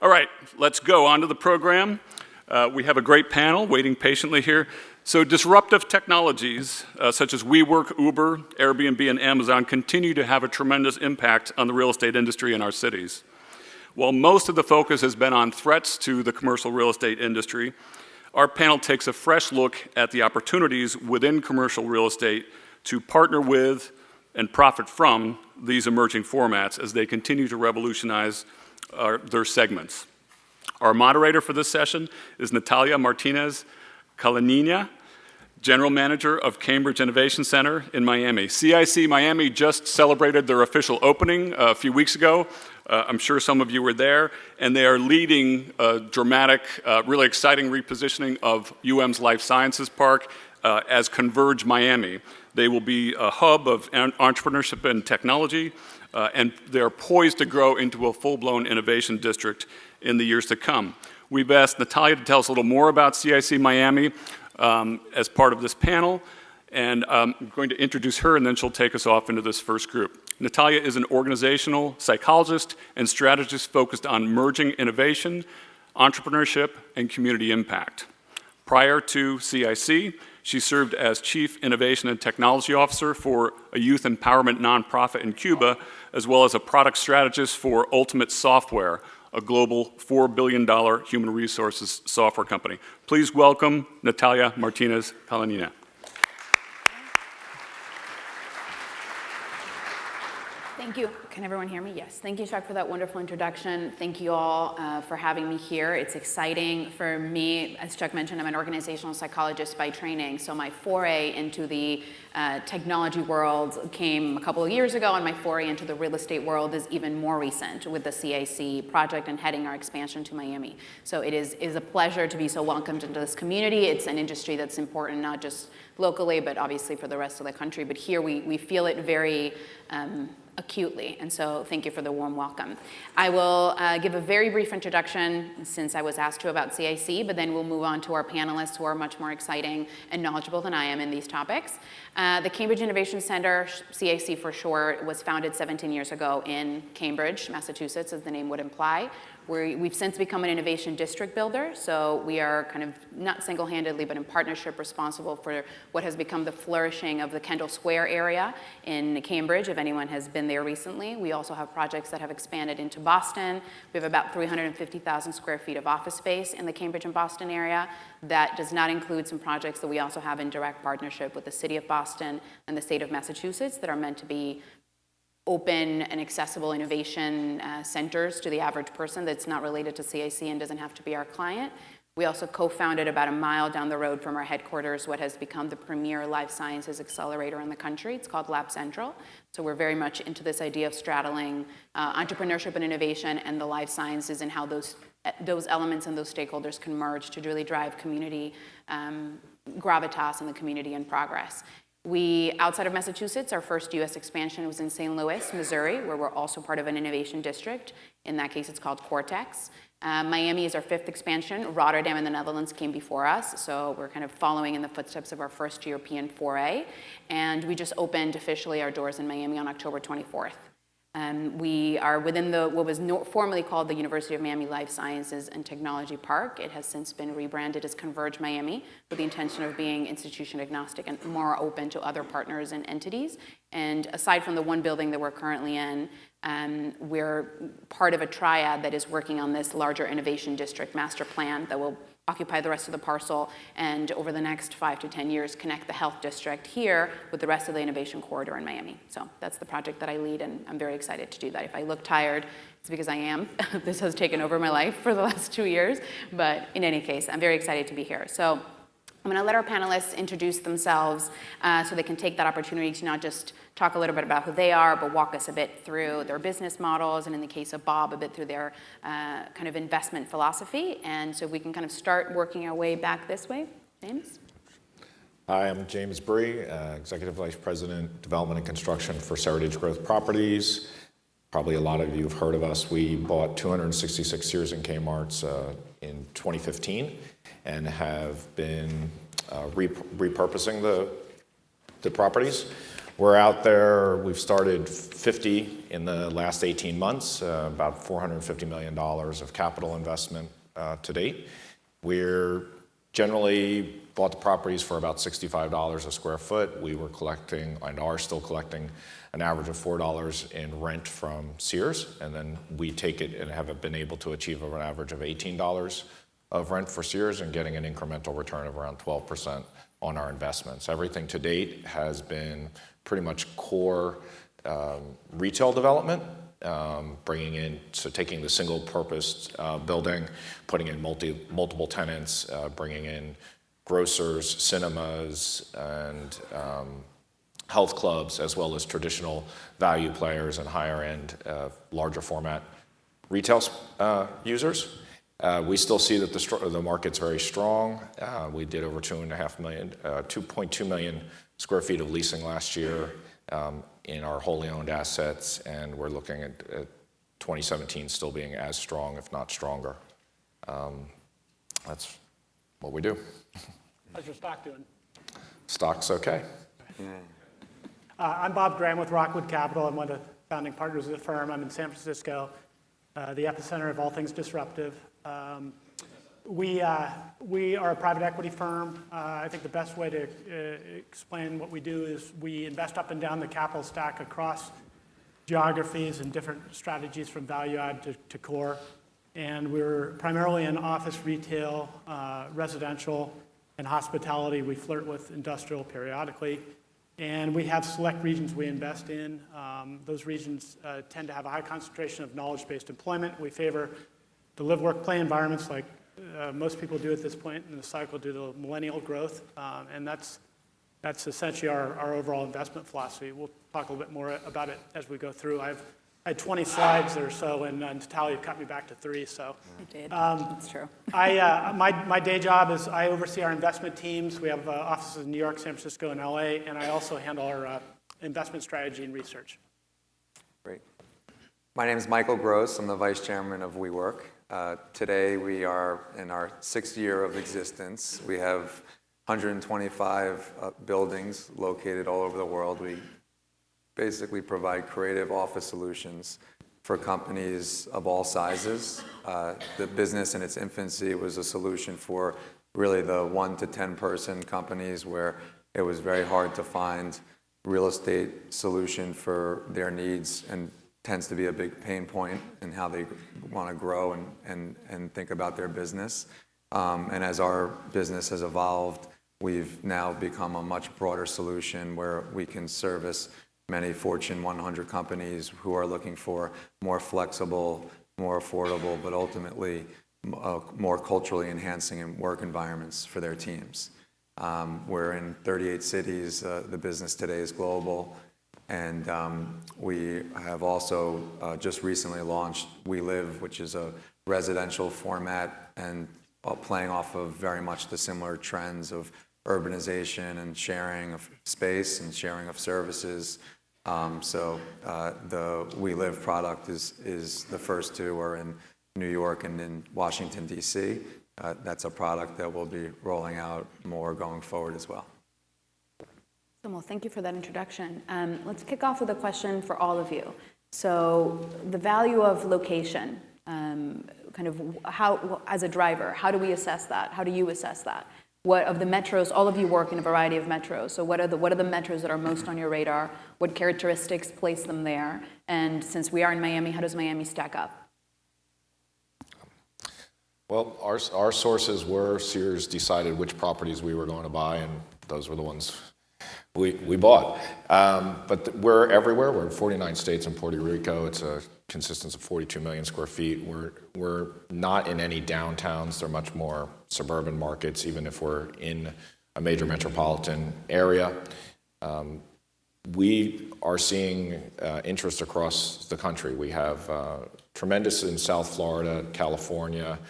All right, let's go on to the program. We have a great panel waiting patiently here. So disruptive technologies such as WeWork, Uber, Airbnb, and Amazon continue to have a tremendous impact on the real estate industry in our cities. While most of the focus has been on threats to the commercial real estate industry, our panel takes a fresh look at the opportunities within commercial real estate to partner with and profit from these emerging formats as they continue to revolutionize their segments. Our moderator for this session is Natalia Martinez-Kalinina, General Manager of Cambridge Innovation Center in Miami. CIC Miami just celebrated their official opening a few weeks ago. I'm sure some of you were there, and they are leading a dramatic, really exciting repositioning of UM's Life Sciences Park as Converge Miami. They will be a hub of entrepreneurship and technology, and they're poised to grow into a full-blown innovation district in the years to come. We've asked Natalia to tell us a little more about CIC Miami as part of this panel, and I'm going to introduce her, and then she'll take us off into this first group. Natalia is an organizational psychologist and strategist focused on merging innovation, entrepreneurship, and community impact. Prior to CIC, she served as Chief Innovation and Technology Officer for a youth empowerment nonprofit in Cuba, as well as a product strategist for Ultimate Software, a global $4 billion human resources software company. Please welcome Natalia Martinez-Kalinina. Thank you. Can everyone hear me? Yes. Thank you, Chuck, for that wonderful introduction. Thank you all for having me here. It's exciting for me. As Chuck mentioned, I'm an organizational psychologist by training, so my foray into the technology world came a couple of years ago, and my foray into the real estate world is even more recent with the CIC project and heading our expansion to Miami. So it is a pleasure to be so welcomed into this community. It's an industry that's important not just locally, but obviously for the rest of the country. But here we feel it very acutely, and so thank you for the warm welcome. I will give a very brief introduction since I was asked to about CIC, but then we'll move on to our panelists who are much more exciting and knowledgeable than I am in these topics. The Cambridge Innovation Center, CIC for short, was founded 17 years ago in Cambridge, Massachusetts, as the name would imply. We've since become an innovation district builder, so we are kind of not single-handedly, but in partnership responsible for what has become the flourishing of the Kendall Square area in Cambridge, if anyone has been there recently. We also have projects that have expanded into Boston. We have about 350,000 square feet of office space in the Cambridge and Boston area. That does not include some projects that we also have in direct partnership with the City of Boston and the State of Massachusetts that are meant to be open and accessible innovation centers to the average person that's not related to CIC and doesn't have to be our client. We also co-founded about a mile down the road from our headquarters what has become the premier life sciences accelerator in the country. It's called Lab Central. So we're very much into this idea of straddling entrepreneurship and innovation and the life sciences and how those elements and those stakeholders can merge to really drive community gravitas in the community and progress. We, outside of Massachusetts, our first U.S. expansion was in St. Louis, Missouri, where we're also part of an innovation district. In that case, it's called Cortex. Miami is our fifth expansion. Rotterdam in the Netherlands came before us, so we're kind of following in the footsteps of our first European foray. And we just opened officially our doors in Miami on October 24th. We are within what was formerly called the University of Miami Life Sciences and Technology Park. It has since been rebranded as Converge Miami with the intention of being institution agnostic and more open to other partners and entities. And aside from the one building that we're currently in, we're part of a triad that is working on this larger innovation district master plan that will occupy the rest of the parcel, and over the next 5 to 10 years, connect the health district here with the rest of the innovation corridor in Miami. So that's the project that I lead, and I'm very excited to do that. If I look tired, it's because I am. This has taken over my life for the last 2 years, but in any case, I'm very excited to be here. So I'm going to let our panelists introduce themselves so they can take that opportunity to not just talk a little bit about who they are, but walk us a bit through their business models, and in the case of Bob, a bit through their kind of investment philosophy. And so we can kind of start working our way back this way. James? Hi, I'm James Bree, Executive Vice President, Development and Construction for Seritage Growth Properties. Probably a lot of you have heard of us. We bought 266 Sears and Kmart's in 2015 and have been repurposing the properties. We're out there. We've started 50 in the last 18 months, about $450 million of capital investment to date. We're generally bought the properties for about $65 a square foot. We were collecting and are still collecting an average of $4 in rent from Sears, and then we take it and have been able to achieve an average of $18 of rent for Sears and getting an incremental return of around 12% on our investments. Everything to date has been pretty much core retail development, bringing in, so taking the single purpose building, putting in multiple tenants, bringing in grocers, cinemas, and health clubs, as well as traditional value players and higher end, larger format retail users. We still see that the market's very strong. We did over 2.2 million square feet of leasing last year in our wholly owned assets, and we're looking at 2017 still being as strong, if not stronger. That's what we do. How's your stock doing? Stock's okay. I'm Bob Graham with Rockwood Capital. I'm one of the founding partners of the firm. I'm in San Francisco, the epicenter of all things disruptive. We are a private equity firm. I think the best way to explain what we do is we invest up and down the capital stack across geographies and different strategies from value add to core. And we're primarily in office, retail, residential, and hospitality. We flirt with industrial periodically. And we have select regions we invest in. Those regions tend to have a high concentration of knowledge-based employment. We favor the live, work, play environments like most people do at this point in the cycle due to millennial growth. And that's essentially our overall investment philosophy. We'll talk a little bit more about it as we go through. I had 20 slides or so, and Natalia cut me back to 3. So I did. That's true. My day job is I oversee our investment teams. We have offices in New York, San Francisco, and LA, and I also handle our investment strategy and research. Great. My name is Michael Gross. I'm the vice chairman of WeWork. Today we are in our 6th year of existence. We have 125 buildings located all over the world. We basically provide creative office solutions for companies of all sizes. The business in its infancy was a solution for really the 1 to 10 person companies where it was very hard to find real estate solution for their needs, and tends to be a big pain point in how they want to grow and think about their business. And as our business has evolved, we've now become a much broader solution where we can service many Fortune 100 companies who are looking for more flexible, more affordable, but ultimately more culturally enhancing work environments for their teams. We're in 38 cities. The business today is global. And we have also just recently launched We Live, which is a residential format and playing off of very much the similar trends of urbanization and sharing of space and sharing of services. So the We Live product is the first 2 are in New York and in Washington, D.C. That's a product that we'll be rolling out more going forward as well. Well, thank you for that introduction. Let's kick off with a question for all of you. So the value of location, kind of how, as a driver, how do we assess that? How do you assess that? What of the metros, all of you work in a variety of metros, so what are the metros that are most on your radar? What characteristics place them there? And since we are in Miami, how does Miami stack up? Well, our sources were Sears decided which properties we were going to buy, and those were the ones we bought. But we're everywhere. We're in 49 states and Puerto Rico. It's a consistence of 42 million square feet. We're not in any downtowns. They're much more suburban markets, even if we're in a major metropolitan area. We are seeing interest across the country. We have tremendous in South Florida, California.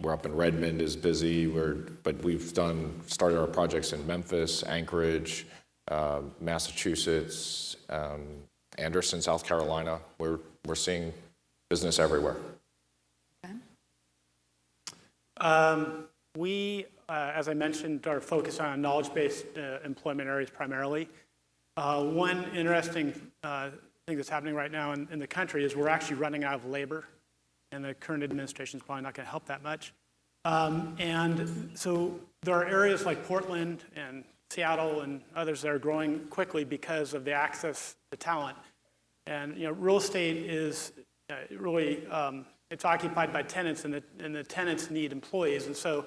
We're up in Redmond is busy. But we've started our projects in Memphis, Anchorage, Massachusetts, Anderson, South Carolina. We're seeing business everywhere. We, as I mentioned, are focused on knowledge-based employment areas primarily. One interesting thing that's happening right now in the country is we're actually running out of labor, and the current administration is probably not going to help that much. And so there are areas like Portland and Seattle and others that are growing quickly because of the access to talent. And real estate is really, it's occupied by tenants, and the tenants need employees. And so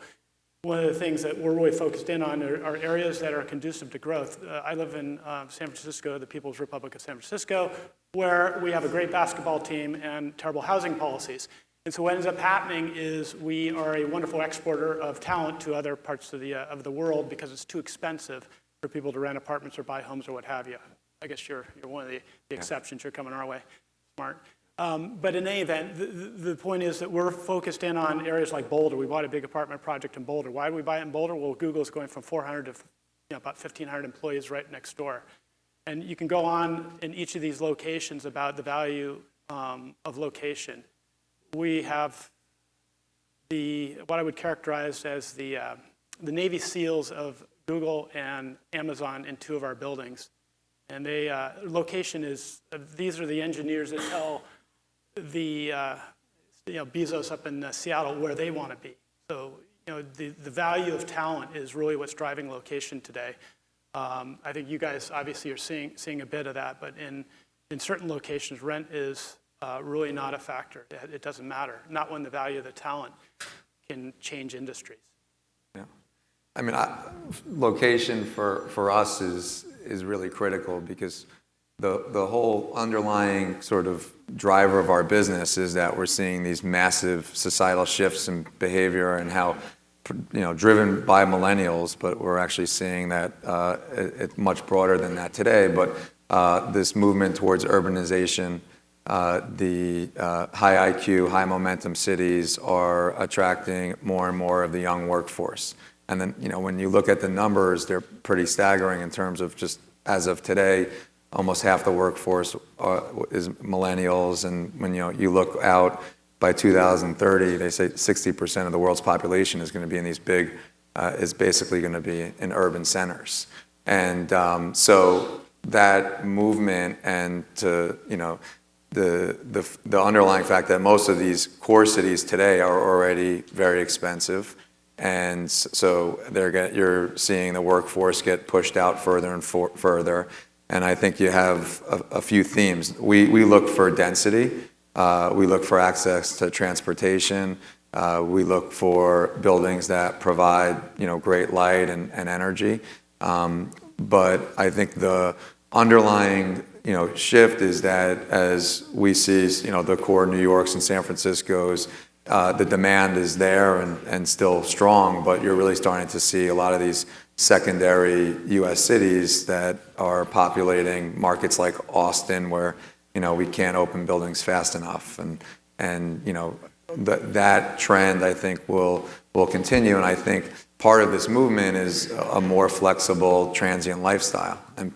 one of the things that we're really focused in on are areas that are conducive to growth. I live in San Francisco, the People's Republic of San Francisco, where we have a great basketball team and terrible housing policies. And so what ends up happening is we are a wonderful exporter of talent to other parts of the world because it's too expensive for people to rent apartments or buy homes or what have you. I guess you're one of the exceptions. You're coming our way. Smart. But in any event, the point is that we're focused in on areas like Boulder. We bought a big apartment project in Boulder. Why did we buy it in Boulder? Well, Google is going from 400 to about 1,500 employees right next door. And you can go on in each of these locations about the value of location. We have what I would characterize as the Navy SEALs of Google and Amazon in two of our buildings. And location is, these are the engineers that tell the Bezos up in Seattle where they want to be. So the value of talent is really what's driving location today. I think you guys obviously are seeing a bit of that, but in certain locations, rent is really not a factor. It doesn't matter. Not when the value of the talent can change industries. Yeah, I mean, location for us is really critical because the whole underlying sort of driver of our business is that we're seeing these massive societal shifts in behavior and how, driven by millennials, but we're actually seeing that it's much broader than that today. But this movement towards urbanization, the high IQ, high momentum cities are attracting more and more of the young workforce. And then, when you look at the numbers, they're pretty staggering in terms of just as of today, almost half the workforce is millennials. And when you look out by 2030, they say 60% of the world's population is going to be in these big, is basically going to be in urban centers. And so that movement and to, the underlying fact that most of these core cities today are already very expensive. And so you're seeing the workforce get pushed out further and further. And I think you have a few themes. We look for density. We look for access to transportation. We look for buildings that provide, great light and energy. But I think the underlying, shift is that as we see, the core New Yorks and San Franciscos, the demand is there and still strong, but you're really starting to see a lot of these secondary U.S. cities that are populating markets like Austin where, we can't open buildings fast enough. And that trend, I think, will continue. And I think part of this movement is a more flexible transient lifestyle. And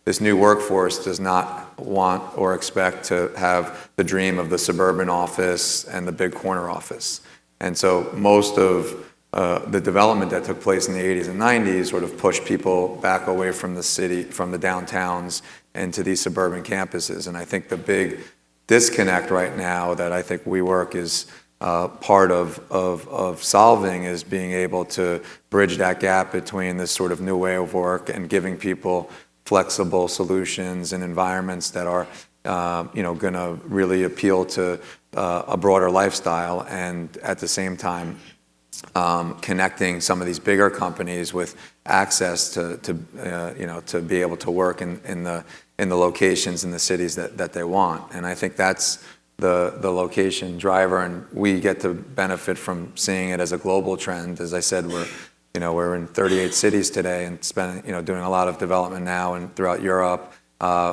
this new workforce does not want or expect to have the dream of the suburban office and the big corner office. And so most of the development that took place in the 80s and 90s sort of pushed people back away from the city, from the downtowns, into these suburban campuses. And I think the big disconnect right now that I think WeWork is part of solving is being able to bridge that gap between this sort of new way of work and giving people flexible solutions and environments that are going to really appeal to a broader lifestyle, and at the same time connecting some of these bigger companies with access to be able to work in the locations in the cities that they want. And I think that's the location driver, and we get to benefit from seeing it as a global trend. As I said, we're in 38 cities today and doing a lot of development now and throughout Europe.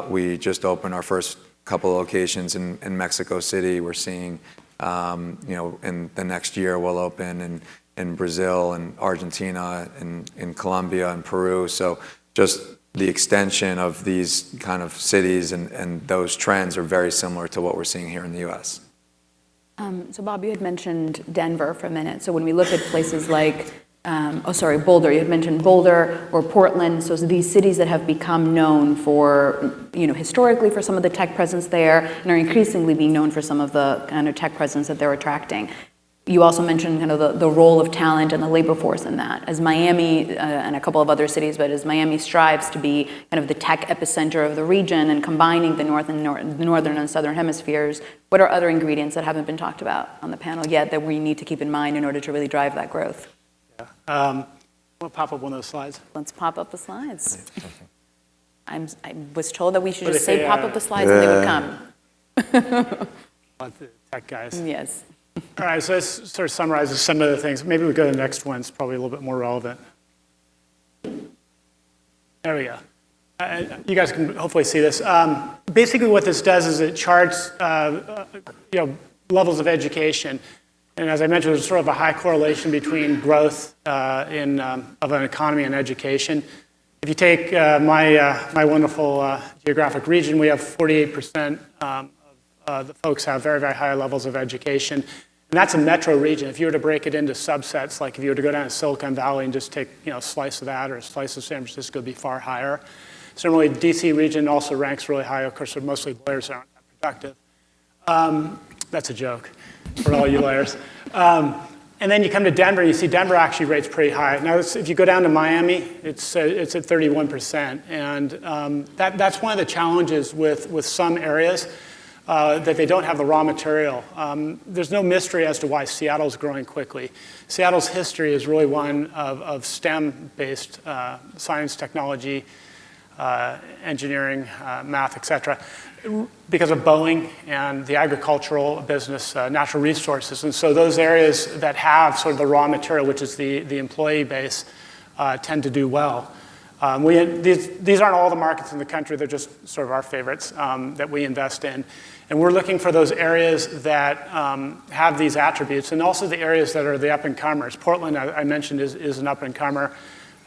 We just opened our first couple of locations in Mexico City. We're seeing, in the next year we'll open in Brazil and Argentina and in Colombia and Peru. So just the extension of these kind of cities and those trends are very similar to what we're seeing here in the U.S. So Bob, you had mentioned Denver for a minute. So when we look at places like Boulder. You had mentioned Boulder or Portland. So these cities that have become known for, historically for some of the tech presence there, and are increasingly being known for some of the kind of tech presence that they're attracting. You also mentioned kind of the role of talent and the labor force in that. As Miami and a couple of other cities, but as Miami strives to be kind of the tech epicenter of the region and combining the northern and southern hemispheres, what are other ingredients that haven't been talked about on the panel yet that we need to keep in mind in order to really drive that growth? We'll pop up one of those slides. Let's pop up the slides. I was told that we should What just they say say, pop up the slides and they would come. Want the tech guys. Yes. All right, so this sort of summarizes some of the things. Maybe we go to the next one. It's probably a little bit more relevant. There we go. You guys can hopefully see this. Basically what this does is it charts levels of education. And as I mentioned, there's sort of a high correlation between growth of an economy and education. If you take my wonderful geographic region, we have 48% of the folks have very, very high levels of education. And that's a metro region. If you were to break it into subsets, like if you were to go down to Silicon Valley and just take a slice of that or a slice of San Francisco, it'd be far higher. Similarly, the DC region also ranks really high. Of course, they're mostly lawyers that aren't that productive. That's a joke for all you lawyers. And then you come to Denver, and you see Denver actually rates pretty high. Now, if you go down to Miami, it's at 31%. And that's one of the challenges with some areas, that they don't have the raw material. There's no mystery as to why Seattle's growing quickly. Seattle's history is really one of STEM-based science, technology, engineering, math, et cetera, because of Boeing and the agricultural business, natural resources. And so those areas that have sort of the raw material, which is the employee base, tend to do well. These aren't all the markets in the country. They're just sort of our favorites that we invest in. And we're looking for those areas that have these attributes, and also the areas that are the up-and-comers. Portland, I mentioned, is an up-and-comer,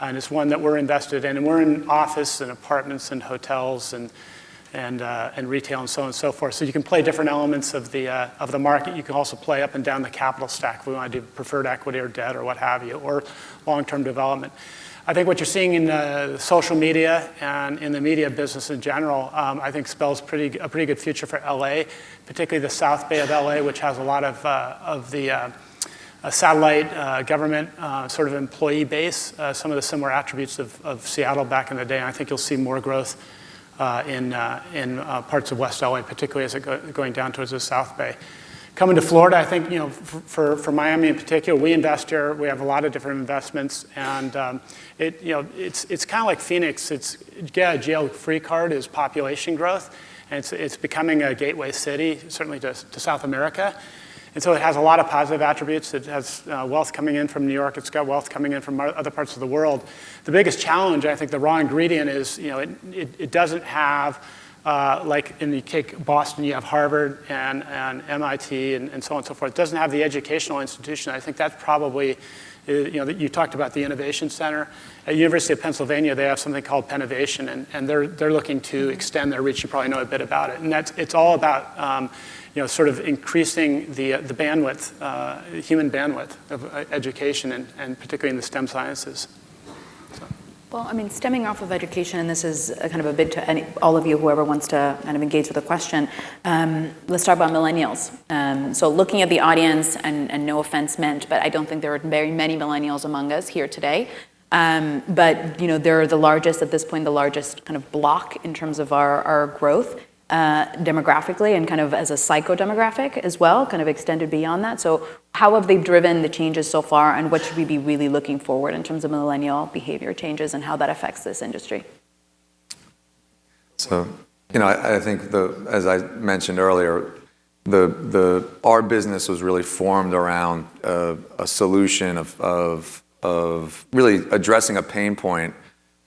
and it's one that we're invested in. And we're in office and apartments and hotels and retail and so on and so forth. So you can play different elements of the market. You can also play up and down the capital stack if we want to do preferred equity or debt or what have you, or long-term development. I think what you're seeing in social media and in the media business in general, I think spells a pretty good future for LA, particularly the South Bay of LA, which has a lot of the satellite government sort of employee base, some of the similar attributes of Seattle back in the day. And I think you'll see more growth in parts of West LA, particularly as going down towards the South Bay. Coming to Florida, I think for Miami in particular, we invest here. We have a lot of different investments, and it's kind of like Phoenix. It's a jail-free card is population growth, and it's becoming a gateway city, certainly to South America. And so it has a lot of positive attributes. It has wealth coming in from New York. It's got wealth coming in from other parts of the world. The biggest challenge, I think, the raw ingredient is, it doesn't have, like in the case Boston, you have Harvard and MIT and so on and so forth. It doesn't have the educational institution. I think that's probably, you talked about the Innovation Center. At the University of Pennsylvania, they have something called Pennovation, and they're looking to extend their reach. You probably know a bit about it. And it's all about sort of increasing the bandwidth, human bandwidth of education, and particularly in the STEM sciences. Well, I mean, stemming off of education, and this is kind of a bit to all of you, whoever wants to kind of engage with a question, let's talk about millennials. So looking at the audience, and no offense meant, but I don't think there are very many millennials among us here today. But they're the largest, at this point, the largest kind of block in terms of our growth. Demographically and kind of as a psychodemographic as well, kind of extended beyond that. So how have they driven the changes so far, and what should we be really looking forward in terms of millennial behavior changes and how that affects this industry? So, I think as I mentioned earlier, our business was really formed around a solution of really addressing a pain point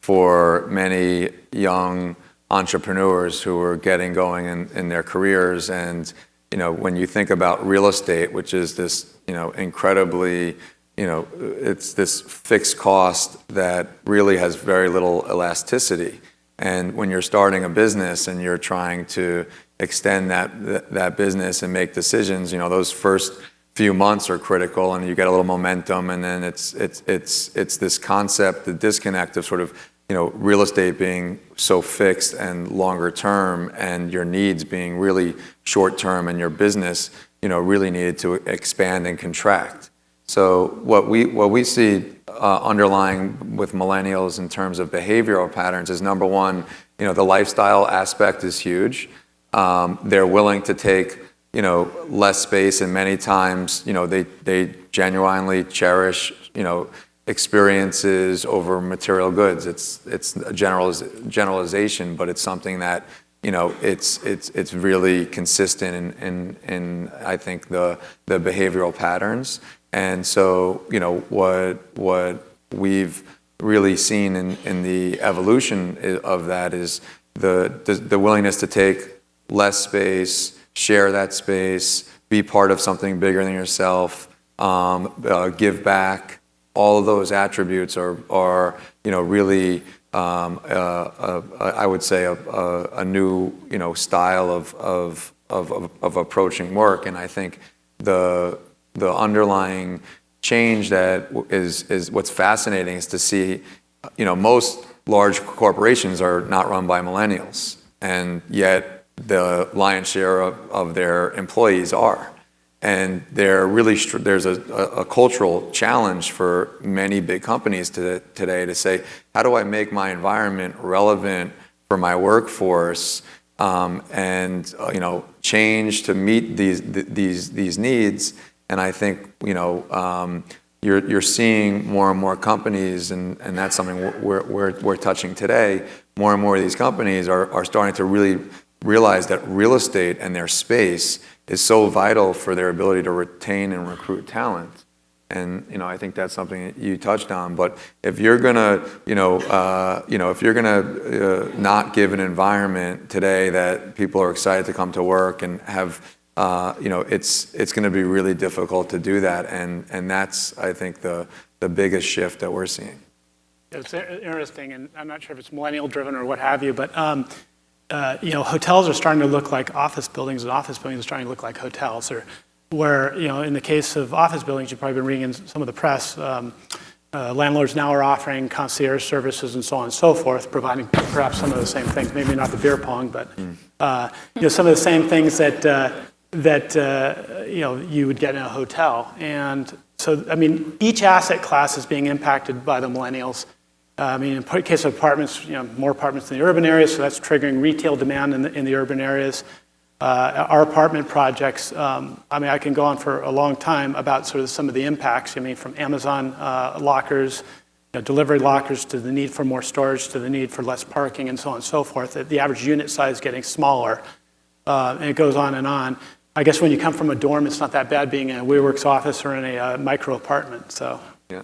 for many young entrepreneurs who are getting going in their careers. And when you think about real estate, which is this incredibly it's this fixed cost that really has very little elasticity. And when you're starting a business and you're trying to extend that business and make decisions, those first few months are critical, and you get a little momentum, and then it's this concept, the disconnect of sort of, real estate being so fixed and longer term, and your needs being really short term, and your business, really needed to expand and contract. So what we see underlying with millennials in terms of behavioral patterns is, number one, the lifestyle aspect is huge. They're willing to take less space, and many times, they genuinely cherish, experiences over material goods. It's a generalization, but it's something that, it's really consistent in I think the behavioral patterns. And so, what we've really seen in the evolution of that is the willingness to take less space, share that space, be part of something bigger than yourself, give back. All of those attributes are really, I would say, a new, style of approaching work. And I think the underlying change that is what's fascinating is to see, most large corporations are not run by millennials, and yet the lion's share of their employees are. And there's a cultural challenge for many big companies today to say, how do I make my environment relevant for my workforce, and change to meet these needs? And I think you're seeing more and more companies, and that's something we're touching today. More and more of these companies are starting to really realize that real estate and their space is so vital for their ability to retain and recruit talent. And I think that's something that you touched on. But if you're gonna not give an environment today that people are excited to come to work and have, it's going to be really difficult to do that. And that's, I think, the biggest shift that we're seeing. It's interesting, and I'm not sure if it's millennial driven or what have you, but hotels are starting to look like office buildings, and office buildings are starting to look like hotels. Or where, in the case of office buildings, you've probably been reading in some of the press, landlords now are offering concierge services and so on and so forth, providing perhaps some of the same things, maybe not the beer pong, but some of the same things that you would get in a hotel. And so, each asset class is being impacted by the millennials. In the case of apartments, more apartments in the urban areas, so that's triggering retail demand in the urban areas. Our apartment projects, I can go on for a long time about sort of some of the impacts. From Amazon lockers, delivery lockers, to the need for more storage, to the need for less parking, and so on and so forth. The average unit size getting smaller, and it goes on and on. I guess when you come from a dorm, it's not that bad being in a WeWork's office or in a micro apartment. So. Yeah.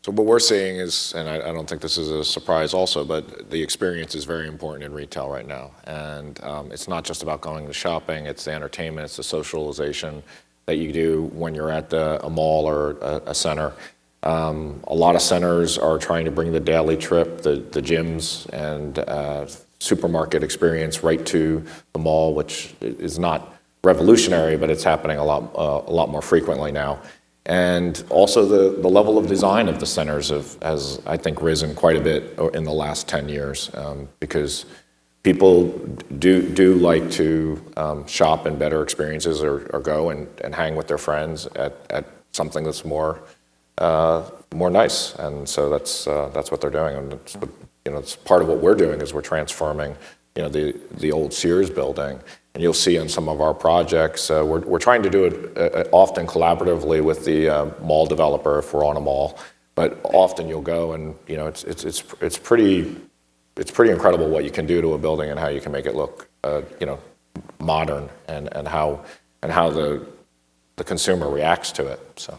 So what we're seeing is, and I don't think this is a surprise also, but the experience is very important in retail right now. And it's not just about going to shopping, it's the entertainment, it's the socialization that you do when you're at a mall or a center. A lot of centers are trying to bring the daily trip, the gyms and supermarket experience right to the mall, which is not revolutionary, but it's happening a lot more frequently now. And also the level of design of the centers has, I think, risen quite a bit in the last 10 years, because people do like to shop in better experiences or go and hang with their friends at something that's more nice. And so that's what they're doing. And it's part of what we're doing is we're transforming the old Sears building. And you'll see in some of our projects, we're trying to do it often collaboratively with the mall developer if we're on a mall. But often you'll go and it's pretty incredible what you can do to a building and how you can make it look modern and how the consumer reacts to it. So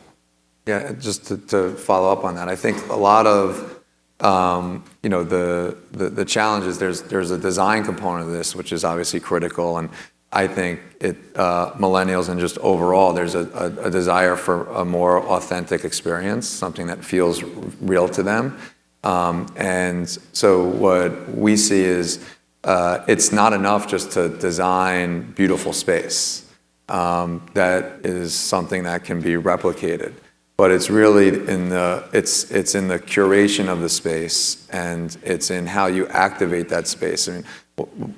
yeah, just to follow up on that, I think a lot of the challenge is there's a design component of this, which is obviously critical, and I think millennials and just overall, there's a desire for a more authentic experience, something that feels real to them. And so what we see is it's not enough just to design beautiful space. that is something that can be replicated. But it's really in the curation of the space, and it's in how you activate that space. I mean,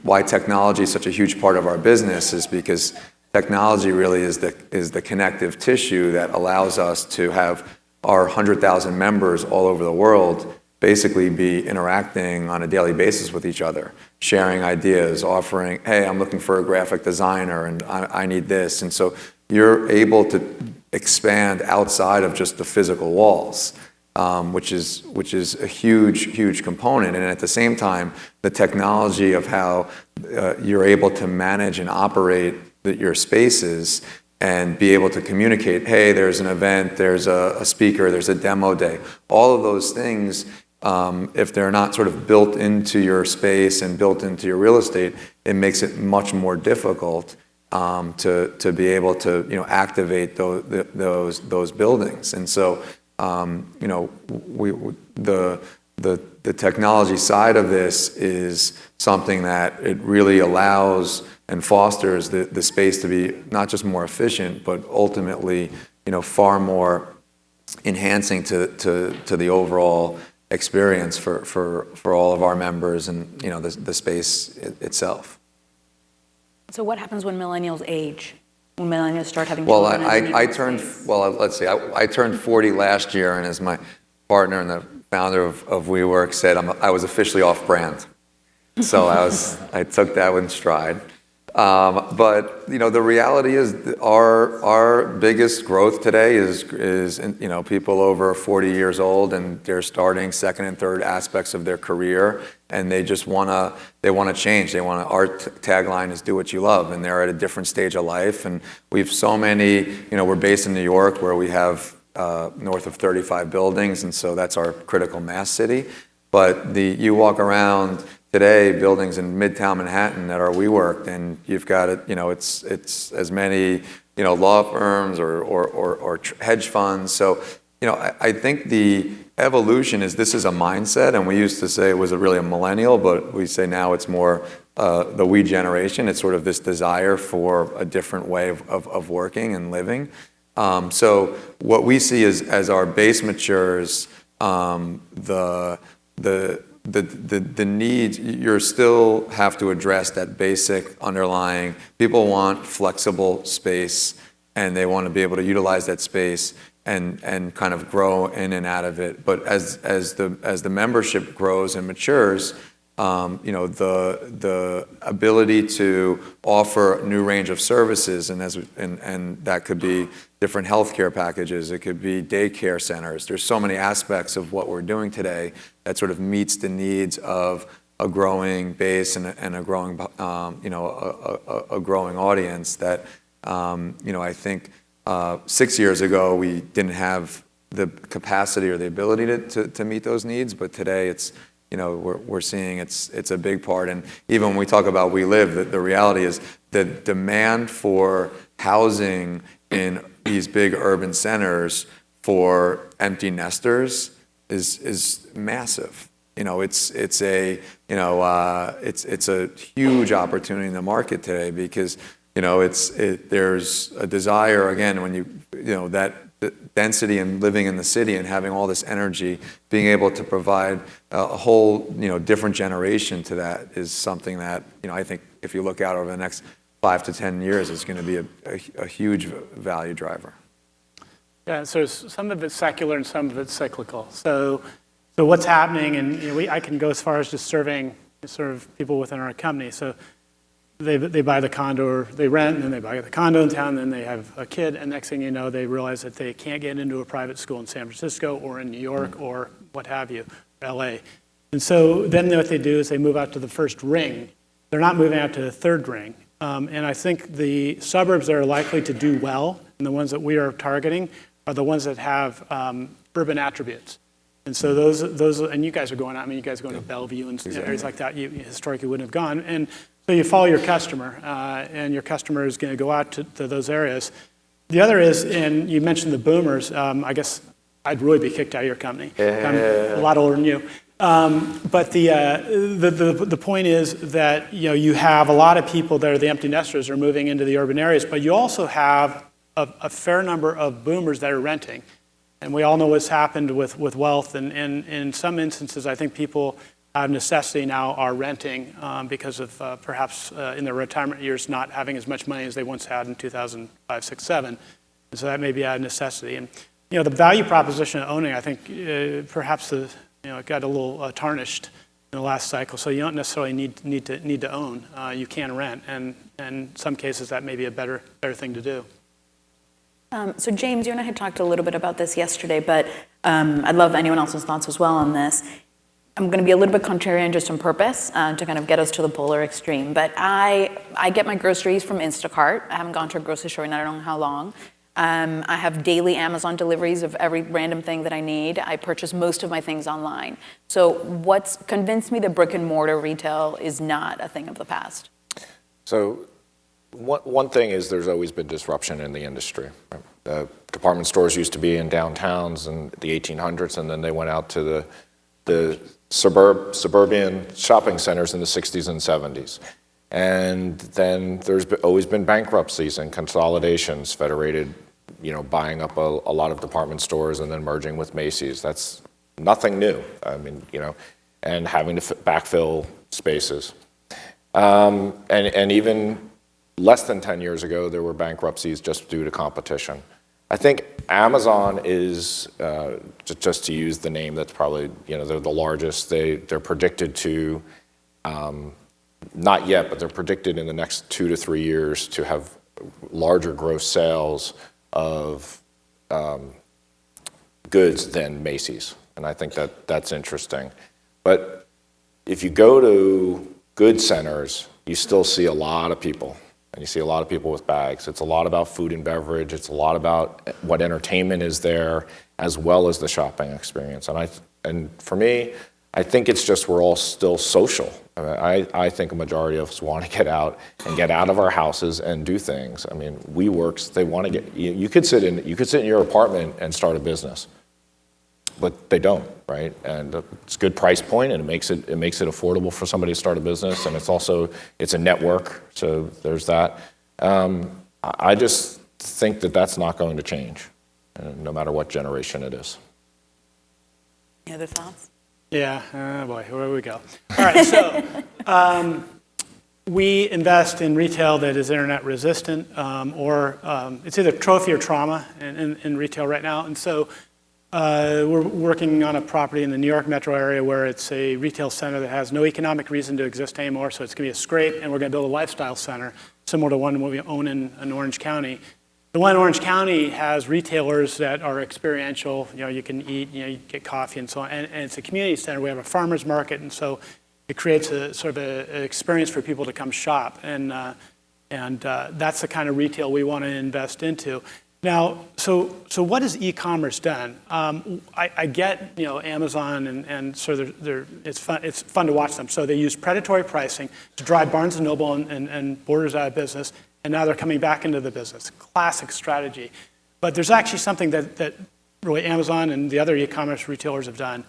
why technology is such a huge part of our business is because technology really is the connective tissue that allows us to have our 100,000 members all over the world basically be interacting on a daily basis with each other, sharing ideas, offering, hey, I'm looking for a graphic designer and I need this. And so you're able to expand outside of just the physical walls, which is a huge component. And at the same time, the technology of how you're able to manage and operate your spaces and be able to communicate, hey, there's an event, there's a speaker, there's a demo day. All of those things, if they're not sort of built into your space and built into your real estate, it makes it much more difficult to be able to activate those buildings. And so the technology side of this is something that it really allows and fosters the space to be not just more efficient, but ultimately far more enhancing to the overall experience for all of our members and the space itself. So what happens when millennials age? When millennials start having Well, children? I turned 40 last year, and as my partner and the founder of WeWork said, I was officially off brand. So I took that in stride. But the reality is our biggest growth today is people over 40 years old, and they're starting second and third aspects of their career, and they just want to change. Our tagline is do what you love, and they're at a different stage of life. And we've so many, we're based in New York, where we have north of 35 buildings, and so that's our critical mass city. But you walk around today, buildings in Midtown Manhattan that are WeWork, and you've got it's as many law firms or hedge funds. So I think the evolution this is a mindset, and we used to say it was really a millennial, but we say now it's more the we generation. It's sort of this desire for a different way of working and living. So what we see is as our base matures, the needs, you still have to address that basic underlying. People want flexible space, and they want to be able to utilize that space and kind of grow in and out of it. But as the membership grows and matures, the ability to offer a new range of services, and that could be different healthcare packages, it could be daycare centers. There's so many aspects of what we're doing today that sort of meets the needs of a growing base and a growing a growing audience that I think 6 years ago we didn't have the capacity or the ability to meet those needs, but today it's we're seeing it's a big part. And even when we talk about We Live, the reality is the demand for housing in these big urban centers for empty nesters is massive. It's a huge opportunity in the market today because there's a desire again when that the density and living in the city and having all this energy, being able to provide a whole different generation to that is something that I think if you look out over the next 5 to 10 years, it's going to be a huge value driver. Yeah, so some of it's secular and some of it's cyclical. So what's happening, and I can go as far as just serving sort of people within our company. So they buy the condo or they rent, and then they buy the condo in town, and then they have a kid, and next thing you know, they realize that they can't get into a private school in San Francisco or in New York or what have you, LA. And so then what they do is they move out to the first ring. They're not moving out to the third ring. And I think the suburbs that are likely to do well, and the ones that we are targeting, are the ones that have urban attributes. And so those, and you guys are going out, you guys are going to Bellevue and areas like that you historically wouldn't have gone. And so you follow your customer, and your customer is going to go out to those areas. The other is, and you mentioned the boomers, I guess I'd really be kicked out of your company. I'm a lot older than you. But the point is that you have a lot of people that are the empty nesters are moving into the urban areas, but you also have a fair number of boomers that are renting. And we all know what's happened with wealth, and in some instances, I think people out of necessity now are renting because of perhaps in their retirement years not having as much money as they once had in 2005, 6, 7. And so that may be out of necessity. And the value proposition of owning, I think perhaps it got a little tarnished in the last cycle. So you don't necessarily need to own. You can rent, and in some cases that may be a better thing to do. So James, you and I had talked a little bit about this yesterday, but I'd love anyone else's thoughts as well on this. I'm going to be a little bit contrarian just on purpose to kind of get us to the polar extreme. But I get my groceries from Instacart. I haven't gone to a grocery store in I don't know how long. I have daily Amazon deliveries of every random thing that I need. I purchase most of my things online. So what's convinced me that brick and mortar retail is not a thing of the past? So one thing is there's always been disruption in the industry. Department stores used to be in downtowns in the 1800s, and then they went out to the suburban shopping centers in the 60s and 70s. And then there's always been bankruptcies and consolidations, Federated, buying up a lot of department stores and then merging with Macy's. That's nothing new. I mean, and having to backfill spaces. And even less than 10 years ago, there were bankruptcies just due to competition. I think Amazon is, just to use the name, that's probably, they're the largest. They're predicted to, not yet, but they're predicted in the next 2 to 3 years to have larger gross sales of goods than Macy's. And I think that's interesting. But if you go to goods centers, you still see a lot of people. And you see a lot of people with bags. It's a lot about food and beverage. It's a lot about what entertainment is there, as well as the shopping experience. And for me, I think it's just we're all still social. I think a majority of us want to get out and get out of our houses and do things. I mean, WeWorks, they want to get. You could sit in your apartment and start a business, but they don't, right? And it's a good price point, and it makes it affordable for somebody to start a business, and it's a network, so there's that. I just think that's not going to change, no matter what generation it is. Any other thoughts? Yeah, oh boy, where we go. All right, so we invest in retail that is internet resistant, or it's either trophy or trauma in retail right now, and so we're working on a property in the New York metro area where it's a retail center that has no economic reason to exist anymore, so it's going to be a scrape, and we're going to build a lifestyle center similar to one we own in Orange County. The one in Orange County has retailers that are experiential. You can eat, you get coffee and so on, and it's a community center. We have a farmer's market, and so it creates a sort of an experience for people to come shop, and that's the kind of retail we want to invest into. Now, so what has e-commerce done? I get Amazon and so it's fun to watch them. So they use predatory pricing to drive Barnes and Noble and Borders out of business, and now they're coming back into the business. Classic strategy. But there's actually something that really Amazon and the other e-commerce retailers have done,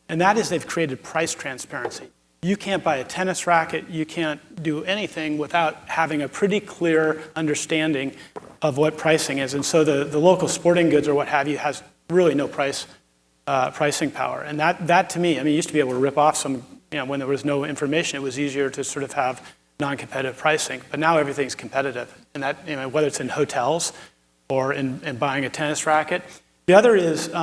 and that is they've created price transparency. You can't buy a tennis racket, you can't do anything without having a pretty clear understanding of what pricing is. And so the local sporting goods or what have you has really no pricing power. And that to me, I mean, you used to be able to rip off some, when there was no information, it was easier to sort of have non-competitive pricing. But now everything's competitive. And that, whether it's in hotels or in buying a tennis racket. The other is in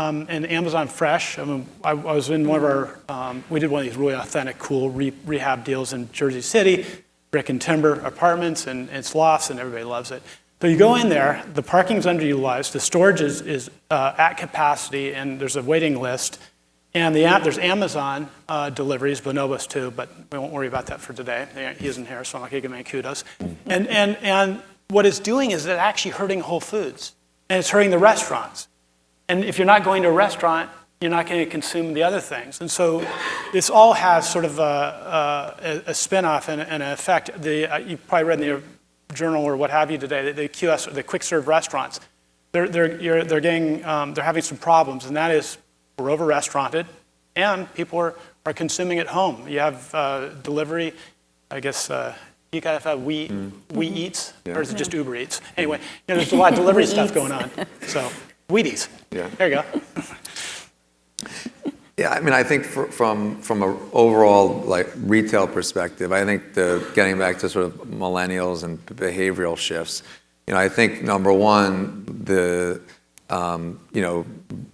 Amazon Fresh. I was in one of our, we did one of these really authentic, cool rehab deals in Jersey City, brick and timber apartments, and it's lofts, and everybody loves it. So you go in there, the parking's underutilized, the storage is at capacity, and there's a waiting list. And there's Amazon deliveries, Bonobos too, but we won't worry about that for today. He isn't here, so I'm not going to give him any kudos. And what it's doing is it's actually hurting Whole Foods, and it's hurting the restaurants. And if you're not going to a restaurant, you're not going to consume the other things. And so this all has sort of a spin-off and an effect. You probably read in the Journal or what have you today, the QS, the quick serve restaurants, they're having some problems, and that is we're over-restauranted, and people are are consuming at home. You have delivery, I guess. You guys have We Eats, or is it just Uber Eats? Anyway, there's a lot of delivery stuff going on. So, Wheaties. Yeah. There you go. Yeah, I mean, I think from an overall like retail perspective, I think getting back to sort of millennials and behavioral shifts, I think number one, the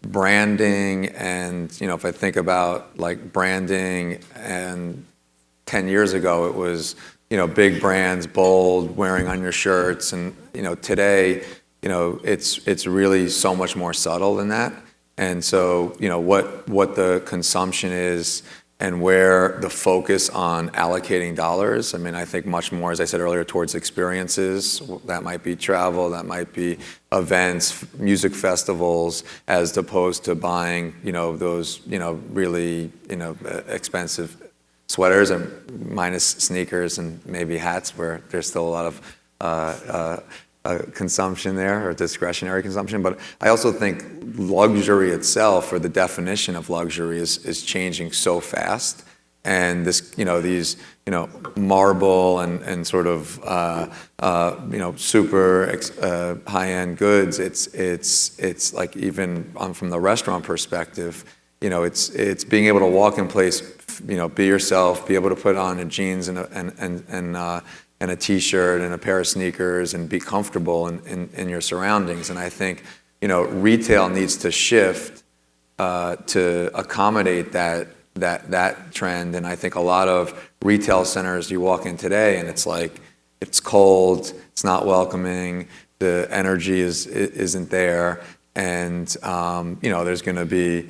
branding and if I think about like branding, and 10 years ago it was big brands, bold, wearing on your shirts, and today it's really so much more subtle than that. And so, what the consumption is and where the focus on allocating dollars, I mean, I think much more, as I said earlier, towards experiences. That might be travel, that might be events, music festivals, as opposed to buying, those, really, expensive sweaters, and minus sneakers and maybe hats, where there's still a lot of consumption there, or discretionary consumption. But I also think luxury itself, or the definition of luxury, is changing so fast. And this, these, marble and sort of, super high-end goods. It's like, even from the restaurant perspective, it's being able to walk in place, be yourself, be able to put on a jeans and a t-shirt and a pair of sneakers and be comfortable in your surroundings. And I think, retail needs to shift to accommodate that trend. And I think a lot of retail centers, you walk in today and it's like, it's cold, it's not welcoming, the energy isn't there. And, there's going to be,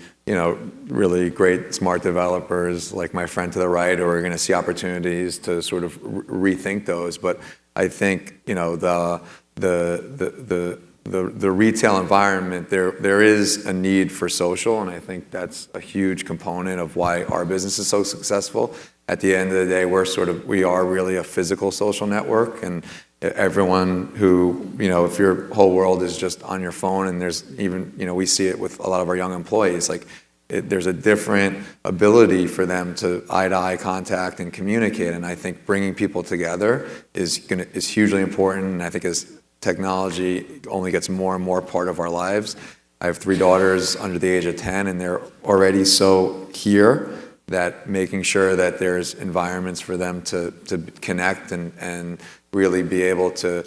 really great smart developers like my friend to the right, who are going to see opportunities to sort of rethink those. But I think, the retail environment, there is a need for social, and I think that's a huge component of why our business is so successful. At the end of the day, we are really a physical social network, and everyone who, if your whole world is just on your phone, and there's even, we see it with a lot of our young employees, like there's a different ability for them to eye-to-eye contact and communicate. And I think bringing people together is hugely important. And I think as technology only gets more and more part of our lives, I have 3 daughters under the age of 10, and they're already so here that making sure that there's environments for them to connect and really be able to,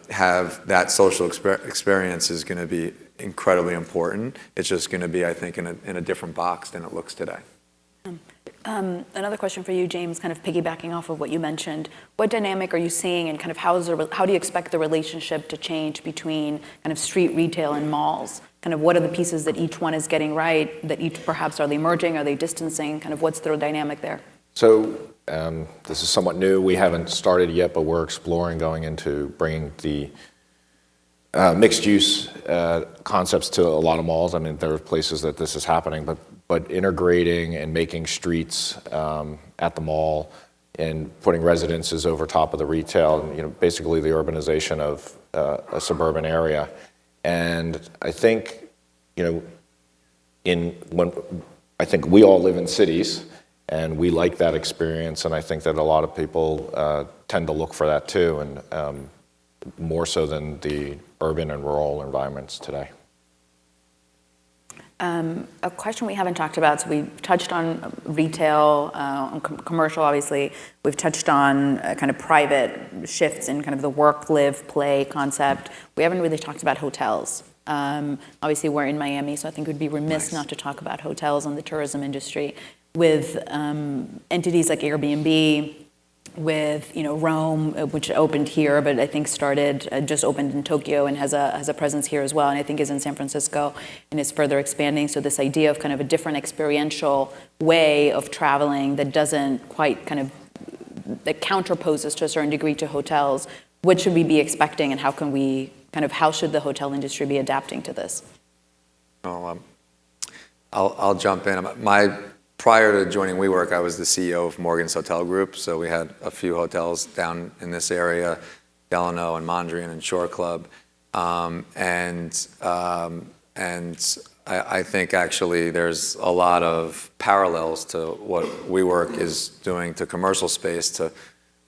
have that social experience is going to be incredibly important. It's just going to be, I think, in a different box than it looks today. Another question for you, James, kind of piggybacking off of what you mentioned. What dynamic are you seeing, and kind of how do you expect the relationship to change between kind of street retail and malls? Kind of what are the pieces that each one is getting right, that each perhaps are they merging, are they distancing? Kind of what's the dynamic there? So this is somewhat new. We haven't started yet, but we're exploring going into bringing the mixed-use concepts to a lot of malls. I mean, there are places that this is happening, but integrating and making streets at the mall and putting residences over top of the retail, and, basically the urbanization of a suburban area. And I think, I think we all live in cities, and we like that experience, and I think that a lot of people tend to look for that too, and more so than the urban and rural environments today. A question we haven't talked about, so we've touched on retail, on commercial, obviously. We've touched on kind of private shifts in kind of the work, live, play concept. We haven't really talked about hotels. Obviously, we're in Miami, so I think it would be remiss not to talk about hotels and the tourism industry with entities like Airbnb, with Rome, which opened here, but I think just opened in Tokyo and has a presence here as well, and I think is in San Francisco and is further expanding. So this idea of kind of a different experiential way of traveling that doesn't quite that counterposes to a certain degree to hotels. What should we be expecting, and how should the hotel industry be adapting to this? I'll jump in. Prior to joining WeWork, I was the CEO of Morgan's Hotel Group, so we had a few hotels down in this area, Delano and Mondrian and Shore Club, and I think actually there's a lot of parallels to what WeWork is doing to commercial space to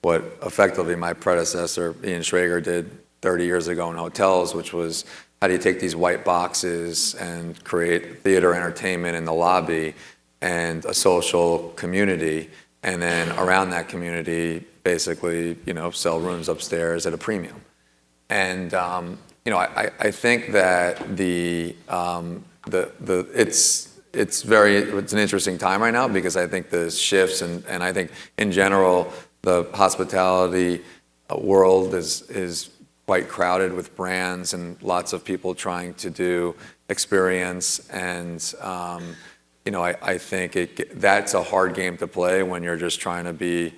what effectively my predecessor, Ian Schrager, did 30 years ago in hotels, which was how do you take these white boxes and create theater entertainment in the lobby and a social community, and then around that community, basically, sell rooms upstairs at a premium. And I think that it's an interesting time right now because I think the shifts and I think in general the hospitality world is quite crowded with brands and lots of people trying to do experience, and I think that's a hard game to play when you're just trying to be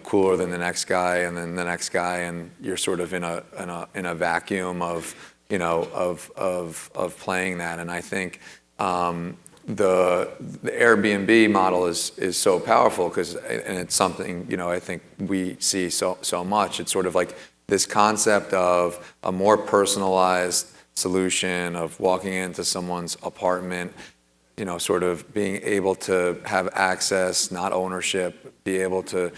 cooler than the next guy and then the next guy, and you're sort of in a vacuum of playing that. And I think the Airbnb model is so powerful and it's something I think we see so much. It's sort of like this concept of a more personalized solution of walking into someone's apartment, sort of being able to have access, not ownership, be able to,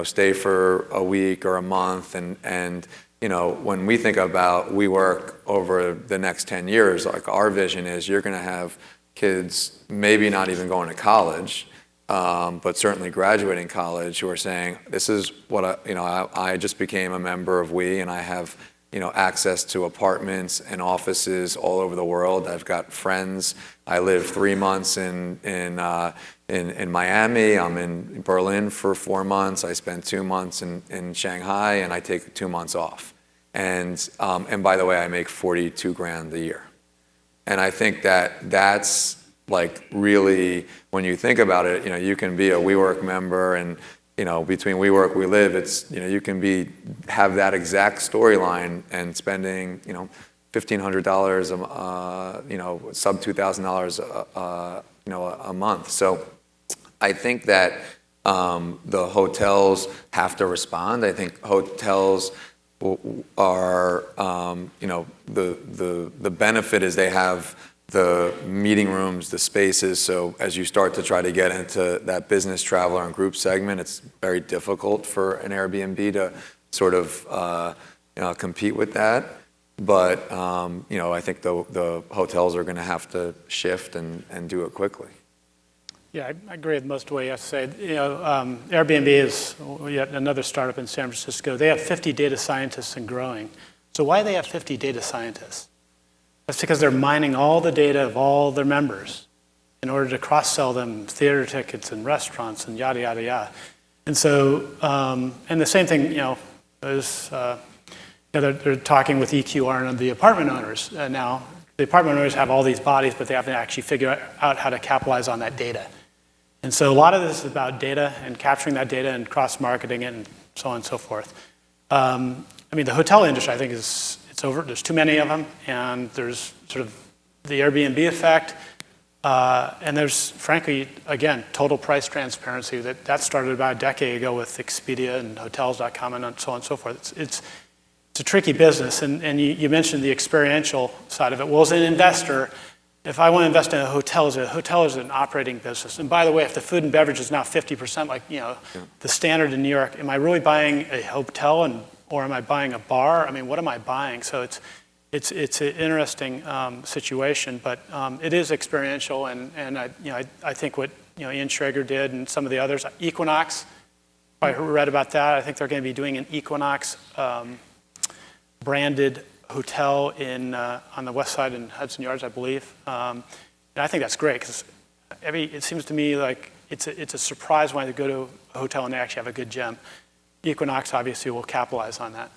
stay for a week or a month. And when we think about WeWork over the next 10 years, like our vision is you're going to have kids maybe not even going to college, but certainly graduating college who are saying, this is what I just became a member of and I have access to apartments and offices all over the world. I've got friends. I live 3 months in Miami. I'm in Berlin for 4 months. I spend 2 months in Shanghai, and I take 2 months off. And by the way, I make $42,000 a year. And I think that's like really, when you think about it, you can be a WeWork member and between WeWork, We Live, it's, you can have that exact storyline and spending, $1,500, sub $2,000, a month. So I think that the hotels have to respond. I think hotels are, the benefit is they have the meeting rooms, the spaces. So as you start to try to get into that business traveler and group segment, it's very difficult for an Airbnb to sort of compete with that. But I think the hotels are going to have to shift and do it quickly. Yeah, I agree with most of what you have to say. Airbnb is yet another startup in San Francisco. They have 50 data scientists and growing. So why do they have 50 data scientists? That's because they're mining all the data of all their members in order to cross-sell them theater tickets and restaurants and yada, yada, yada. And so, and the same thing, they're talking with EQR and the apartment owners now. The apartment owners have all these bodies, but they have to actually figure out how to capitalize on that data. And so a lot of this is about data and capturing that data and cross-marketing it and so on and so forth. The hotel industry, I think, it's over. There's too many of them, and there's sort of the Airbnb effect, and there's, frankly, again, total price transparency. That started about a decade ago with Expedia and Hotels.com and so on and so forth. It's a tricky business, and you mentioned the experiential side of it. Well, as an investor, if I want to invest in a hotel is an operating business. And by the way, if the food and beverage is now 50%, the standard in New York, am I really buying a hotel or am I buying a bar? What am I buying? So it's an interesting situation, but it is experiential, and I think what Ian Schrager did and some of the others, Equinox, I read about that. I think they're going to be doing an Equinox branded hotel on the west side in Hudson Yards, I believe. And I think that's great because it seems to me like it's a surprise when they go to a hotel and they actually have a good gem. Equinox obviously will capitalize on that.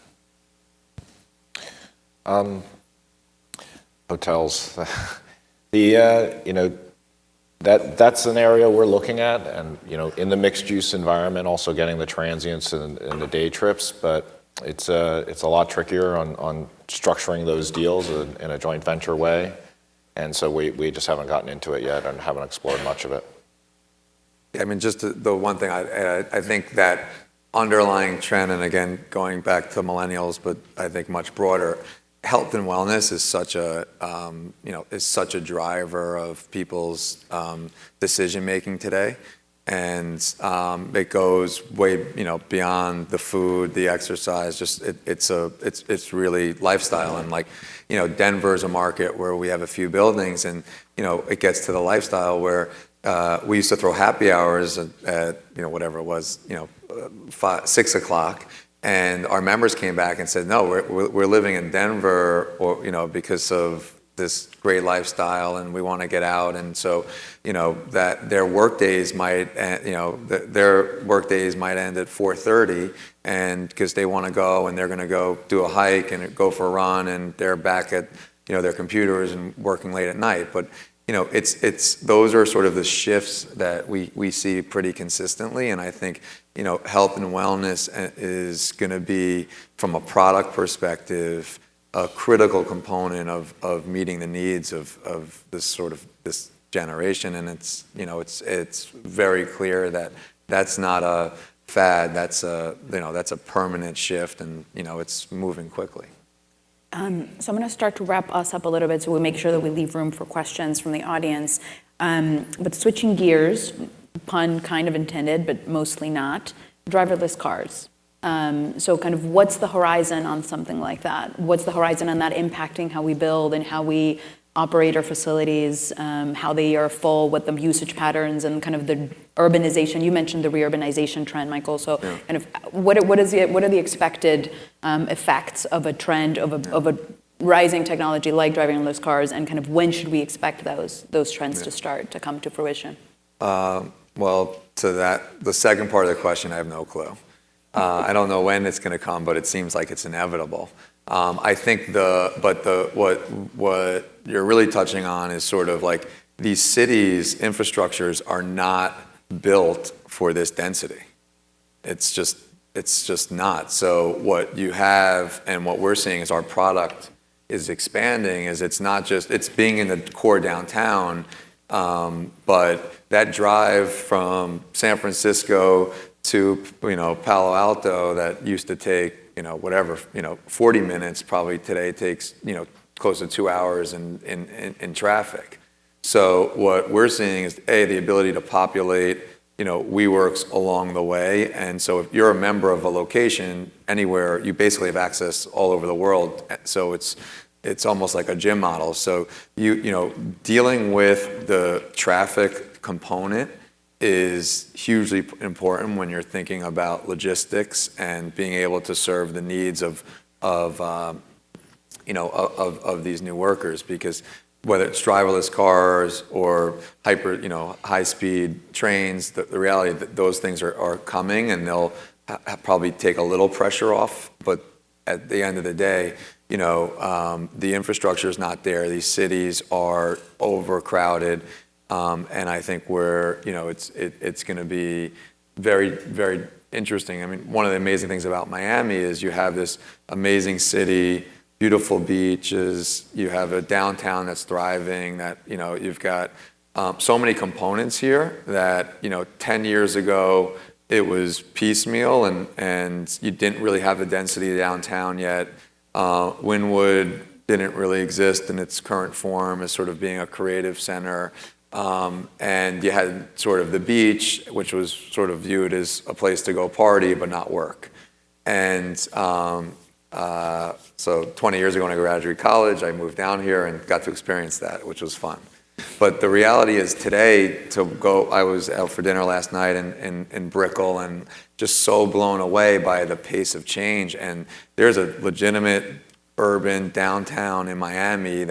Hotels, that's an area we're looking at, and in the mixed use environment, also getting the transients and the day trips, but it's a lot trickier on structuring those deals in a joint venture way, and so we just haven't gotten into it yet and haven't explored much of it. Just the one thing I think that underlying trend, and again, going back to millennials, but I think much broader, health and wellness is such a driver of people's decision making today, and it goes way beyond the food, the exercise. Just it's really lifestyle, and like Denver is a market where we have a few buildings, and it gets to the lifestyle where we used to throw happy hours at whatever it was 6 o'clock. And our members came back and said, no, we're living in Denver, or because of this great lifestyle, and we want to get out. And so, that their work days might end at 4:30, and because they want to go, and they're going to go do a hike and go for a run, and they're back at their computers and working late at night. But it's those are sort of the shifts that we see pretty consistently, and I think health and wellness is going to be, from a product perspective, a critical component of meeting the needs of this generation, and it's very clear that that's not a fad, that's a permanent shift, and it's moving quickly. So I'm going to start to wrap us up a little bit so we make sure that we leave room for questions from the audience. But switching gears, pun kind of intended, but mostly not, driverless cars. So kind of what's the horizon on something like that? What's the horizon on that impacting how we build and how we operate our facilities, how they are full, what the usage patterns and kind of the urbanization. You mentioned the reurbanization trend, Michael. So kind of what are the expected effects of a trend of a rising technology like driverless cars, and kind of when should we expect those trends to start to come to fruition? Well, to that, the second part of the question, I have no clue. I don't know when it's going to come, but it seems like it's inevitable. I think what you're really touching on is sort of like these cities' infrastructures are not built for this density. It's just not. So what you have, and what we're seeing is our product is expanding, is it's not just, it's being in the core downtown, but that drive from San Francisco to Palo Alto that used to take 40 minutes, probably today takes close to 2 hours in traffic. So what we're seeing is the ability to populate WeWorks along the way, and so if you're a member of a location anywhere, you basically have access all over the world. So it's almost like a gym model. So dealing with the traffic component is hugely important when you're thinking about logistics and being able to serve the needs of these new workers, because whether it's driverless cars or high-speed trains, the reality that those things are coming, and they'll probably take a little pressure off. But at the end of the day, the infrastructure is not there. These cities are overcrowded, and I think it's going to be very, very interesting. I mean, one of the amazing things about Miami is you have this amazing city, beautiful beaches, you have a downtown that's thriving, that you've got so many components here that 10 years ago it was piecemeal, and you didn't really have the density downtown yet. Wynwood didn't really exist in its current form as sort of being a creative center, and you had sort of the beach, which was sort of viewed as a place to go party but not work. And so 20 years ago when I graduated college, I moved down here and got to experience that, which was fun. But the reality is today, I was out for dinner last night in Brickell, and just so blown away by the pace of change. And there's a legitimate urban downtown in Miami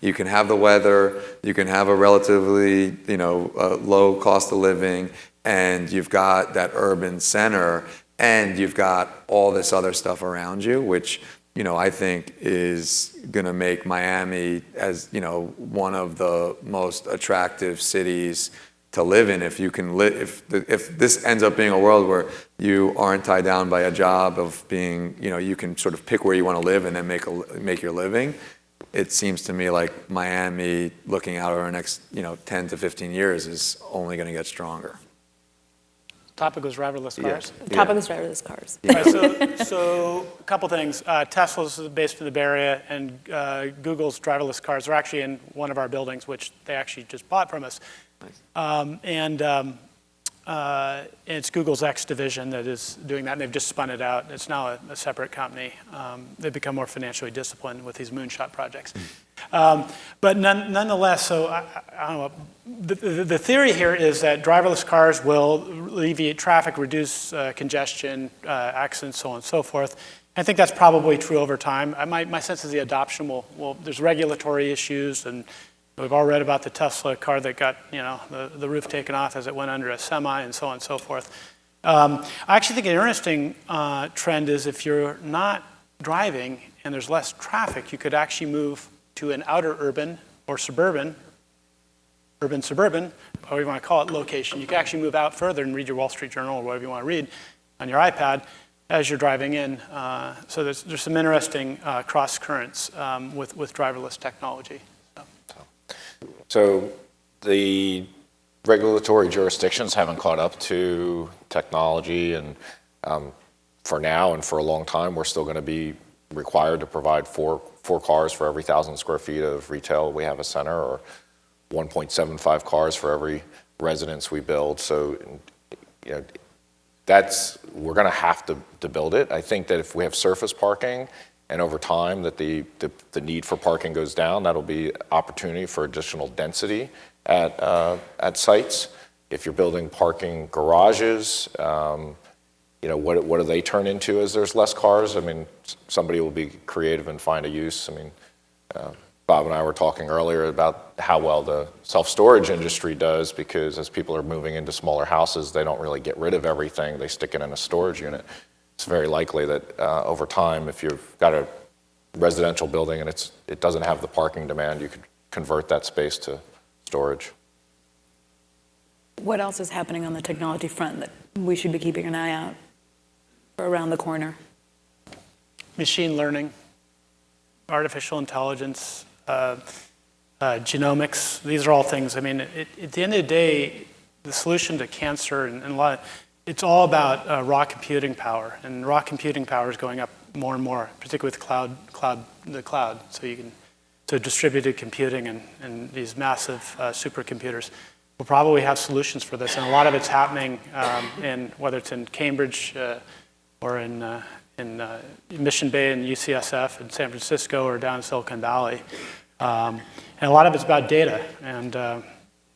you can have the weather, you can have a relatively low cost of living, and you've got that urban center, and you've got all this other stuff around you, which I think is going to make Miami as one of the most attractive cities to live in. If you can if this ends up being a world where you aren't tied down by a job of being, you can sort of pick where you want to live and then make your living. It seems to me like Miami, looking out over the next 10 to 15 years, is only going to get stronger. Topic was driverless cars. The topic is driverless cars. Right, so a couple things. Tesla's based in the Bay Area, and Google's driverless cars are actually in one of our buildings, which they actually just bought from us. It's Google's X division that is doing that, and they've just spun it out. It's now a separate company. They've become more financially disciplined with these moonshot projects. But nonetheless, so I don't know. The theory here is that driverless cars will alleviate traffic, reduce congestion, accidents, so on and so forth. I think that's probably true over time. My sense is the adoption will there's regulatory issues, and we've all read about the Tesla car that got the roof taken off as it went under a semi, and so on and so forth. I actually think an interesting trend is if you're not driving and there's less traffic, you could actually move to an outer urban or suburban, however you want to call it, location. You can actually move out further and read your Wall Street Journal or whatever you want to read on your iPad as you're driving in. So there's some interesting cross currents with driverless technology. So the regulatory jurisdictions haven't caught up to technology, and for now and for a long time, we're still going to be required to provide four cars for every 1,000 square feet of retail we have a center, or 1.75 cars for every residence we build. So, we're going to have to build it. I think that if we have surface parking, and over time that the need for parking goes down, that'll be opportunity for additional density at sites. If you're building parking garages, what do they turn into as there's less cars? I mean, somebody will be creative and find a use. I mean, Bob and I were talking earlier about how well the self-storage industry does, because as people are moving into smaller houses, they don't really get rid of everything. They stick it in a storage unit. It's very likely that over time, if you've got a residential building and it doesn't have the parking demand, you could convert that space to storage. What else is happening on the technology front that we should be keeping an eye out for around the corner? Machine learning, artificial intelligence, genomics. These are all things. I mean, at the end of the day, the solution to cancer and a lot it's all about raw computing power, and raw computing power is going up more and more, particularly with the cloud. So distributed computing and these massive supercomputers. We'll probably have solutions for this, and a lot of it's happening in whether it's in Cambridge or in Mission Bay and UCSF in San Francisco or down in Silicon Valley, and a lot of it's about data and.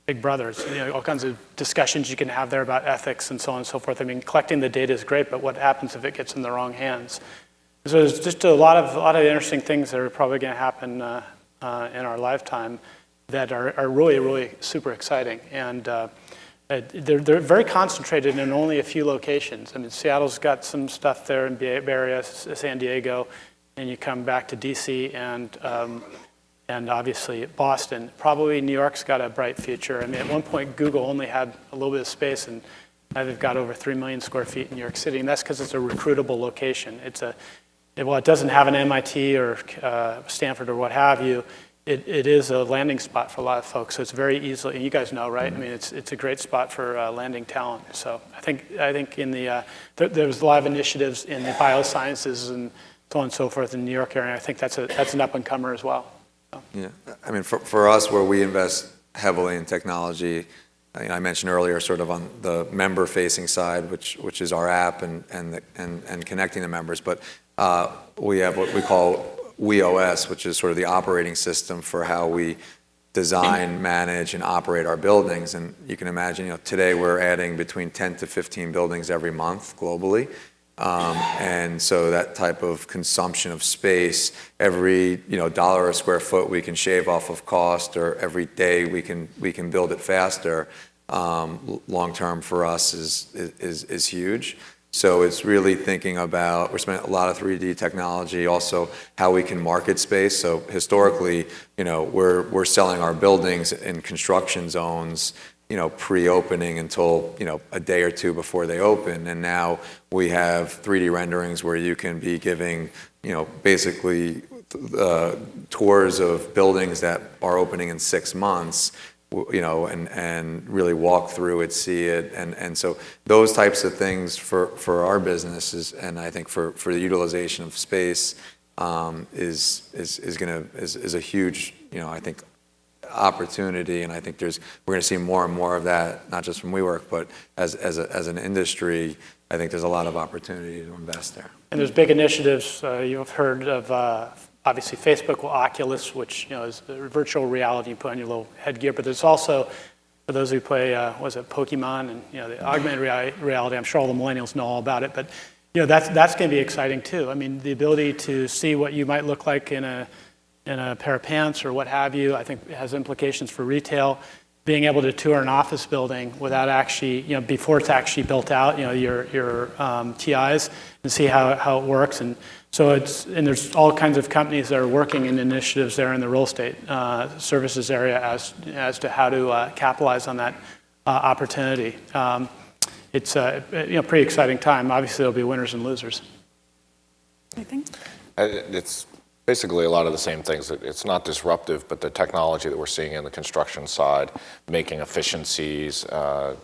Big brothers, all kinds of discussions you can have there about ethics and so on and so forth. I mean, collecting the data is great, but what happens if it gets in the wrong hands? So there's just a lot of interesting things that are probably going to happen in our lifetime that are really, really super exciting. And they're very concentrated in only a few locations. I mean, Seattle's got some stuff there in Bay Area, San Diego, and you come back to DC and obviously Boston. Probably New York's got a bright future. I mean, at one point, Google only had a little bit of space, and now they've got over 3 million square feet in New York City, and that's because it's a recruitable location. It doesn't have an MIT or Stanford or what have you. It is a landing spot for a lot of folks, so it's very easily, and you guys know, right? I mean, it's a great spot for landing talent. So I think in there was a lot of initiatives in the biosciences and so on and so forth in the New York area. I think that's an up-and-comer as well. Yeah, I mean, for us, where we invest heavily in technology, I mentioned earlier, sort of on the member-facing side, which is our app and connecting the members. But we have what we call WeOS, which is sort of the operating system for how we design, manage, and operate our buildings. And you can imagine, today we're adding between 10 to 15 buildings every month globally. And so that type of consumption of space, every dollar a square foot we can shave off of cost, or every day we can build it faster, long term for us is huge. So it's really thinking about, we're spending a lot of 3D technology, also how we can market space. So historically, we're selling our buildings in construction zones, pre-opening until, a day or two before they open. And now we have 3D renderings where you can be giving, basically tours of buildings that are opening in 6 months and really walk through it, see it. And so those types of things for our businesses, and I think for the utilization of space is a huge, I think, opportunity. And I think we're going to see more and more of that, not just from WeWork, but as an industry. I think there's a lot of opportunity to invest there. And there's big initiatives. You've heard of, obviously, Facebook with Oculus, which is virtual reality. You put on your little headgear. But there's also, for those who play, Pokemon and the augmented reality. I'm sure all the millennials know all about it. But that's going to be exciting too. I mean, the ability to see what you might look like in a pair of pants or what have you, I think it has implications for retail. Being able to tour an office building without actually, before it's actually built out, your TIs, and see how it works. And so there's all kinds of companies that are working in initiatives there in the real estate services area as to how to capitalize on that opportunity. It's a pretty exciting time. Obviously, there'll be winners and losers. Anything? It's basically a lot of the same things. It's not disruptive, but the technology that we're seeing in the construction side, making efficiencies in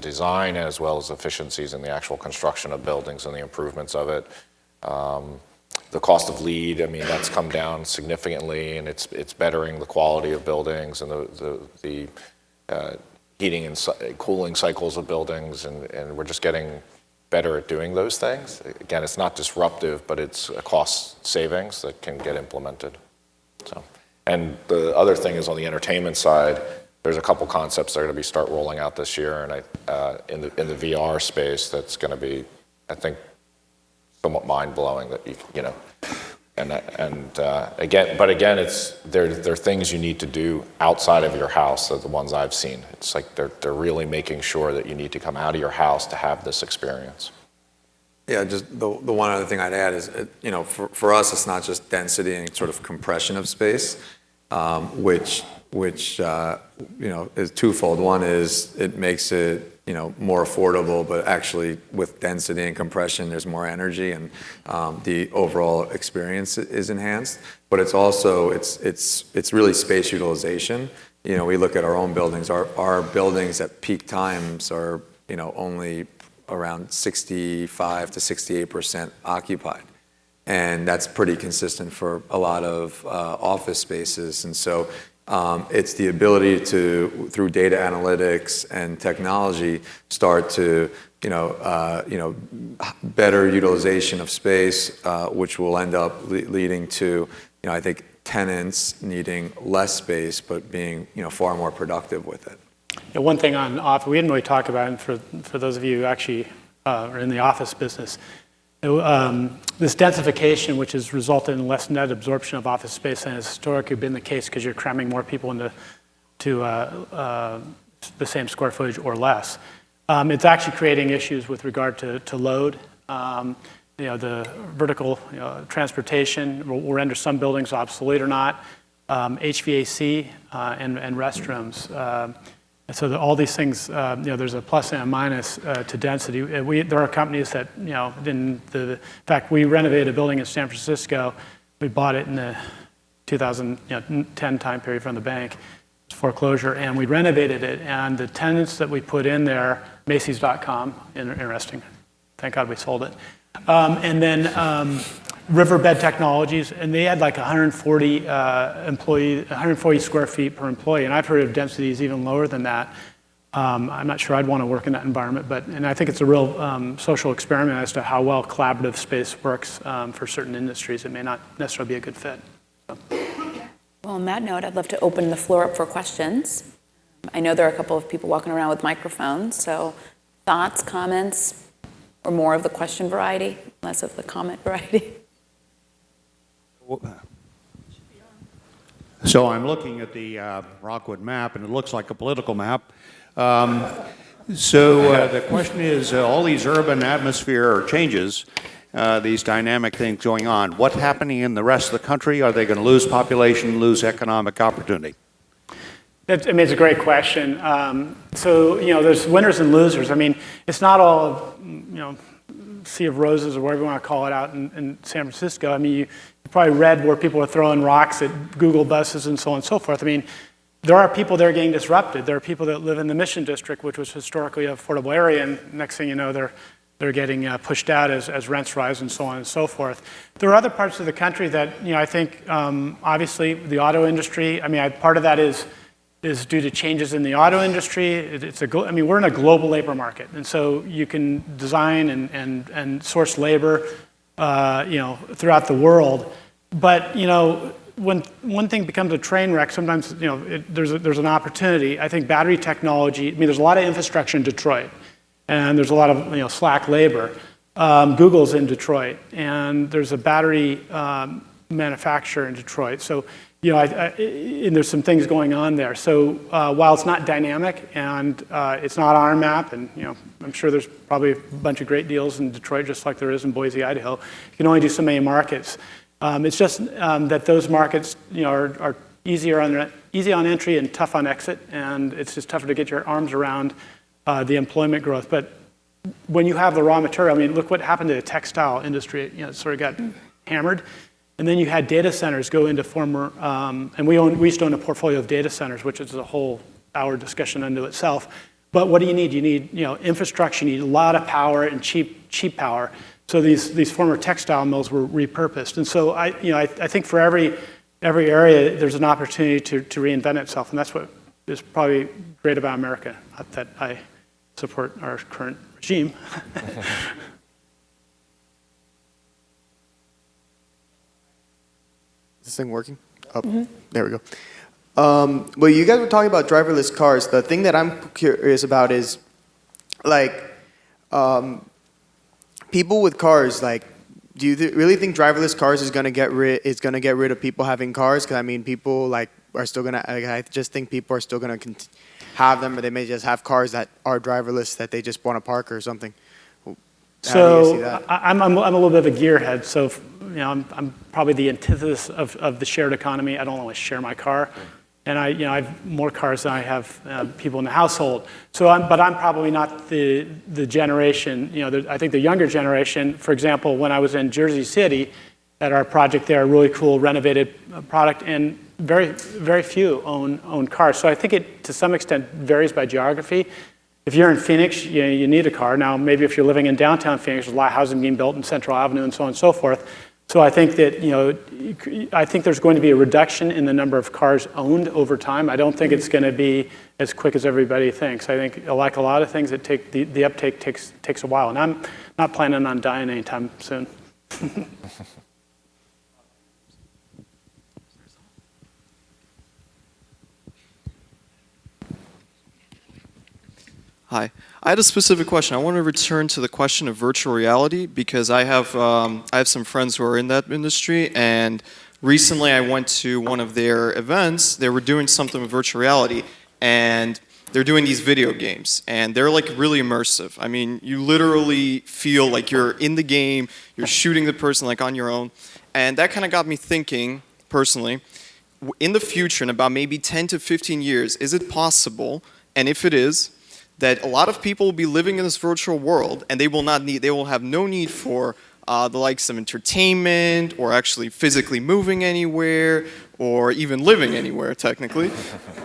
design as well as efficiencies in the actual construction of buildings and the improvements of it. The cost of lead, that's come down significantly, and it's bettering the quality of buildings and the heating and cooling cycles of buildings, and we're just getting better at doing those things. Again, it's not disruptive, but it's a cost savings that can get implemented. So, and the other thing is on the entertainment side, there's a couple concepts that are going to start rolling out this year, and in the VR space, that's going to be, I think, somewhat mind-blowing. That again, it's there are things you need to do outside of your house. Are the ones I've seen. It's like they're really making sure that you need to come out of your house to have this experience. Yeah, just the one other thing I'd add is, for us, it's not just density and sort of compression of space, which is twofold. One is it makes it more affordable, but actually with density and compression, there's more energy, and the overall experience is enhanced. But it's also it's really space utilization. We look at our own buildings. Our buildings at peak times are only around 65 to 68% occupied, and that's pretty consistent for a lot of office spaces. And so it's the ability to, through data analytics and technology, start to better utilization of space, which will end up leading to I think tenants needing less space but being far more productive with it. One thing on office, we didn't really talk about, and for those of you who actually are in the office business, this densification, which has resulted in less net absorption of office space than has historically been the case, because you're cramming more people into the same square footage or less. It's actually creating issues with regard to load. The vertical transportation will render some buildings obsolete or not. HVAC and restrooms. So all these things, there's a plus and a minus to density. There are companies that, in fact, we renovated a building in San Francisco. We bought it in the 2010 time period from the bank, foreclosure, and we renovated it. And the tenants that we put in there, Macy's.com, interesting. Thank God we sold it. And then Riverbed Technologies, and they had like 140 square feet per employee, and I've heard of densities even lower than that. I'm not sure I'd want to work in that environment, and I think it's a real social experiment as to how well collaborative space works for certain industries. It may not necessarily be a good fit. So. Well, on that note, I'd love to open the floor up for questions. I know there are a couple of people walking around with microphones, so thoughts, comments, or more of the question variety, less of the comment variety. So I'm looking at the Rockwood map, and it looks like a political map. The question is, all these urban atmosphere changes, these dynamic things going on, what's happening in the rest of the country? Are they going to lose population, lose economic opportunity? It's a great question. There's winners and losers. It's not all, sea of roses or whatever you want to call it out in San Francisco. You probably read where people are throwing rocks at Google buses and so on and so forth. there are people that are getting disrupted. There are people that live in the Mission District, which was historically an affordable area, and next thing you know, they're getting pushed out as rents rise and so on and so forth. There are other parts of the country that, I think, obviously, the auto industry, part of that is due to changes in the auto industry. We're in a global labor market, and so you can design and source labor, throughout the world. But, when one thing becomes a train wreck, sometimes, there's an opportunity. I think battery technology, there's a lot of infrastructure in Detroit, and there's a lot of, slack labor. Google's in Detroit, and there's a battery manufacturer in Detroit. So, and there's some things going on there. So while it's not dynamic and it's not on our map, and I'm sure there's probably a bunch of great deals in Detroit, just like there is in Boise, Idaho. You can only do so many markets. It's just that those markets, are easy on entry and tough on exit, and it's just tougher to get your arms around the employment growth. But when you have the raw material, look what happened to the textile industry. It sort of got hammered. And then you had data centers go into former, and we used to own a portfolio of data centers, which is a whole hour discussion unto itself. But what do you need? You need infrastructure. You need a lot of power and cheap power. So these former textile mills were repurposed. And so I think for every area there's an opportunity to reinvent itself, and that's what is probably great about America. Not that I support our current regime. Is this thing working? Oh, there we go. Well, you guys were talking about driverless cars. The thing that I'm curious about is, people with cars. Do you really think driverless cars is gonna get rid of people having cars? Because people are still gonna. I just think people are still gonna have them, or they may just have cars that are driverless that they just want to park or something. So I'm a little bit of a gearhead. So I'm probably the antithesis of the shared economy. I don't always share my car, and I have more cars than I have people in the household. So but I'm probably not the generation. I think the younger generation. For example, when I was in Jersey City, at our project there, a really cool renovated product, and very very few own cars. So I think it to some extent varies by geography. If you're in Phoenix, you need a car. Now, maybe if you're living in downtown Phoenix, there's a lot of housing being built in Central Avenue and so on and so forth. So I think that, I think there's going to be a reduction in the number of cars owned over time. I don't think it's going to be as quick as everybody thinks. I think, like a lot of things, the uptake takes a while. And I'm not planning on dying anytime soon. Hi. I had a specific question. I want to return to the question of virtual reality because I have some friends who are in that industry, and recently I went to one of their events. They were doing something with virtual reality, and they're doing these video games, and they're really immersive. You literally feel like you're in the game, you're shooting the person on your own, and that kind of got me thinking, personally, in the future, in about maybe 10 to 15 years, is it possible, and if it is, that a lot of people will be living in this virtual world and they will have no need for the likes of entertainment or actually physically moving anywhere or even living anywhere, technically.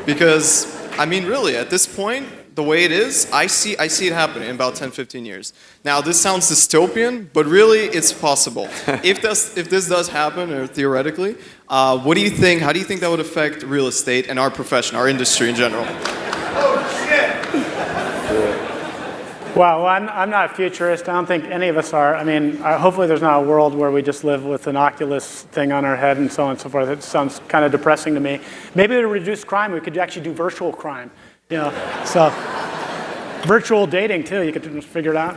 Because, really, at this point, the way it is, I see it happening in about 10, 15 years. Now, this sounds dystopian, but really, it's possible. If this does happen, or theoretically, what do you think? How do you think that would affect real estate and our profession, our industry in general? Oh, shit! Well, I'm not a futurist. I don't think any of us are. Hopefully there's not a world where we just live with an Oculus thing on our head and so on and so forth. It sounds kind of depressing to me. Maybe to reduce crime, we could actually do virtual crime. So virtual dating too. You could just figure it out.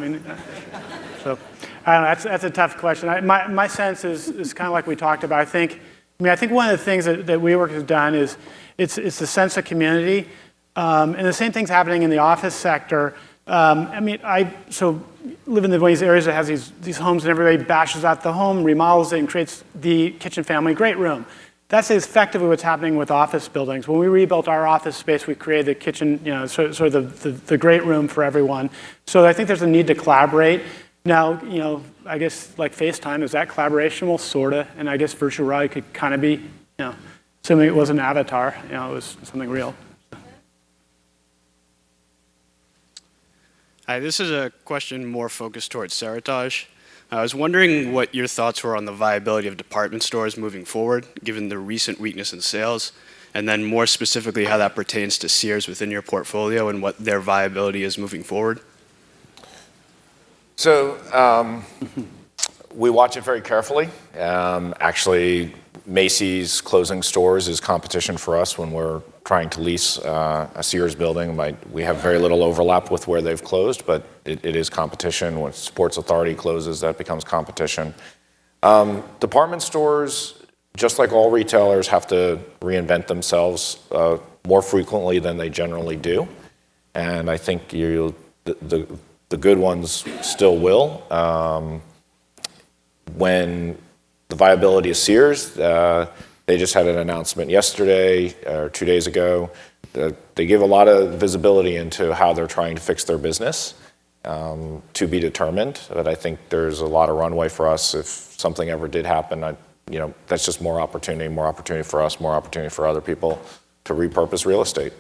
So I don't know. That's a tough question. My sense is kind of like we talked about. I think one of the things that WeWork has done is it's the sense of community, and the same thing's happening in the office sector. I live in one of these areas that has these homes, and everybody bashes out the home, remodels it, and creates the kitchen family great room. That's effectively what's happening with office buildings. When we rebuilt our office space, we created the kitchen, sort of the great room for everyone. So I think there's a need to collaborate. Now, I guess like FaceTime, is that collaboration? Well, sorta, and I guess virtual reality could kind of be, assuming it wasn't an avatar, it was something real. Hi, this is a question more focused towards Seritage. I was wondering what your thoughts were on the viability of department stores moving forward, given the recent weakness in sales, and then more specifically how that pertains to Sears within your portfolio and what their viability is moving forward. So we watch it very carefully. Actually, Macy's closing stores is competition for us when we're trying to lease a Sears building. We have very little overlap with where they've closed, but it is competition. When Sports Authority closes, that becomes competition. Department stores, just like all retailers, have to reinvent themselves more frequently than they generally do. And I think the good ones still will. When the viability of Sears, they just had an announcement yesterday or 2 days ago. They give a lot of visibility into how they're trying to fix their business, to be determined. But I think there's a lot of runway for us if something ever did happen. That's just more opportunity for us, more opportunity for other people to repurpose real estate.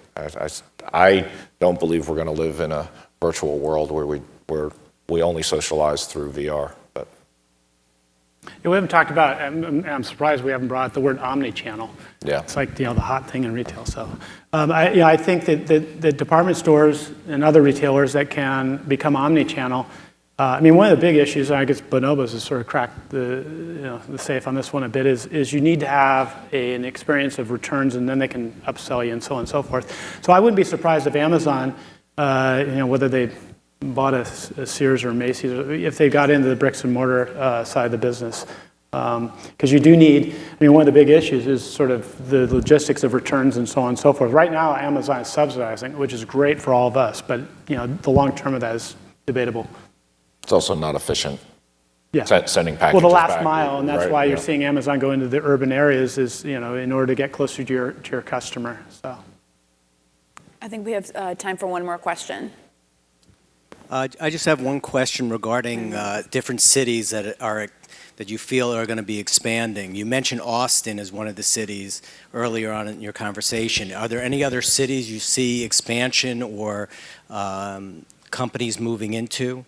I don't believe we're going to live in a virtual world where we only socialize through VR. We haven't talked about, I'm surprised we haven't brought the word omni-channel. Yeah. It's like the hot thing in retail. So I think that department stores and other retailers that can become omni-channel, one of the big issues, and I guess Bonobos has sort of cracked the safe on this one a bit, is you need to have an experience of returns, and then they can upsell you and so on and so forth. So I wouldn't be surprised if Amazon, whether they bought a Sears or Macy's, if they got into the bricks and mortar side of the business. Because you do need, one of the big issues is sort of the logistics of returns and so on and so forth. Right now, Amazon is subsidizing, which is great for all of us, but the long term of that is debatable. It's also not efficient. Yeah. Sending packages Well, the last back, mile, and that's right, why you're yeah. seeing Amazon go into the urban areas is, in order to get closer to your customer. So, I think we have time for one more question. I just have one question regarding different cities that you feel are going to be expanding. You mentioned Austin as one of the cities earlier on in your conversation. Are there any other cities you see expansion or companies moving into?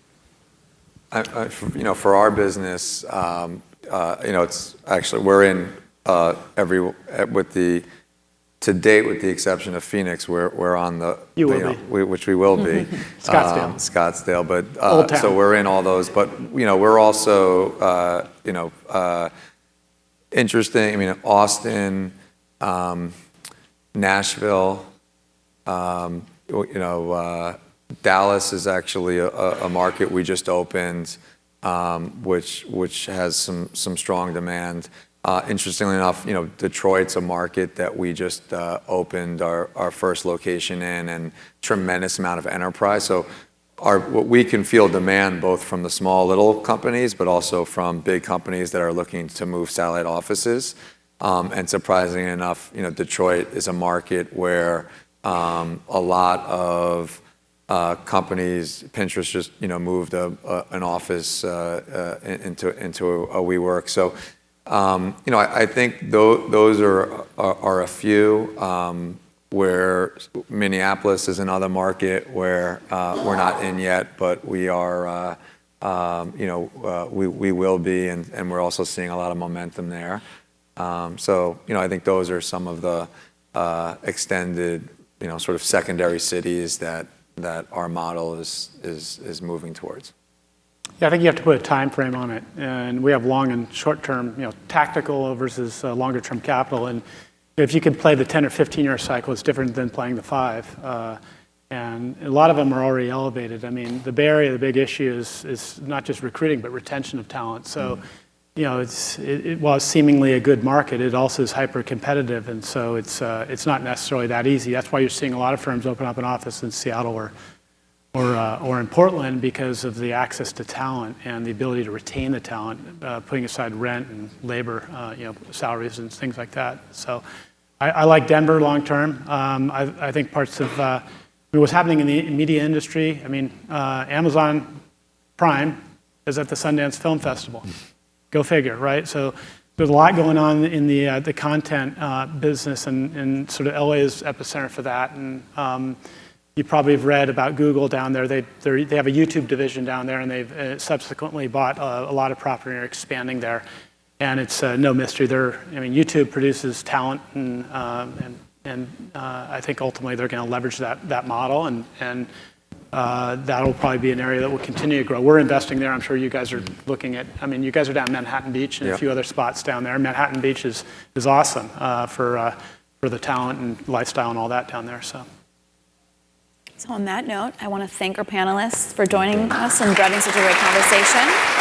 For our business, it's actually we're in to date, with the exception of Phoenix, we're on the which we will be Scottsdale, but so we're in all those. But we're also interesting. Austin, Nashville, Dallas is actually a market we just opened, which has some strong demand. Interestingly enough, Detroit's a market that we just opened our first location in, and tremendous amount of enterprise. So what we can feel demand both from the small little companies, but also from big companies that are looking to move satellite offices. And surprisingly enough, Detroit is a market where a lot of companies, Pinterest just moved an office into a WeWork. So. I think those are a few where Minneapolis is another market where we're not in yet, but we are, we will be, and we're also seeing a lot of momentum there. So, I think those are some of the extended, sort of secondary cities that our model is moving towards. Yeah, I think you have to put a time frame on it, and we have long and short term, tactical versus longer term capital. And if you can play the 10 or 15 year cycle, it's different than playing the 5. And a lot of them are already elevated. The Bay Area, the big issue is not just recruiting, but retention of talent. So, while it's seemingly a good market, it also is hyper competitive, and so it's not necessarily that easy. That's why you're seeing a lot of firms open up an office in Seattle or in Portland because of the access to talent and the ability to retain the talent, putting aside rent and labor, salaries and things like that. So I like Denver long term. I think parts of what's happening in the media industry. Amazon Prime is at the Sundance Film Festival. Go figure, right? So there's a lot going on in the content business, and sort of LA is epicenter for that. And you probably have read about Google down there. They have a YouTube division down there, and they've subsequently bought a lot of property and are expanding there. And it's no mystery. YouTube produces talent, and I think ultimately they're going to leverage that model, and that'll probably be an area that will continue to grow. We're investing there. I'm sure you guys are looking at. You guys are down Manhattan Beach and a few other spots down there. Manhattan Beach is awesome for the talent and lifestyle and all that down there. So on that note, I want to thank our panelists for joining us and driving such a great conversation.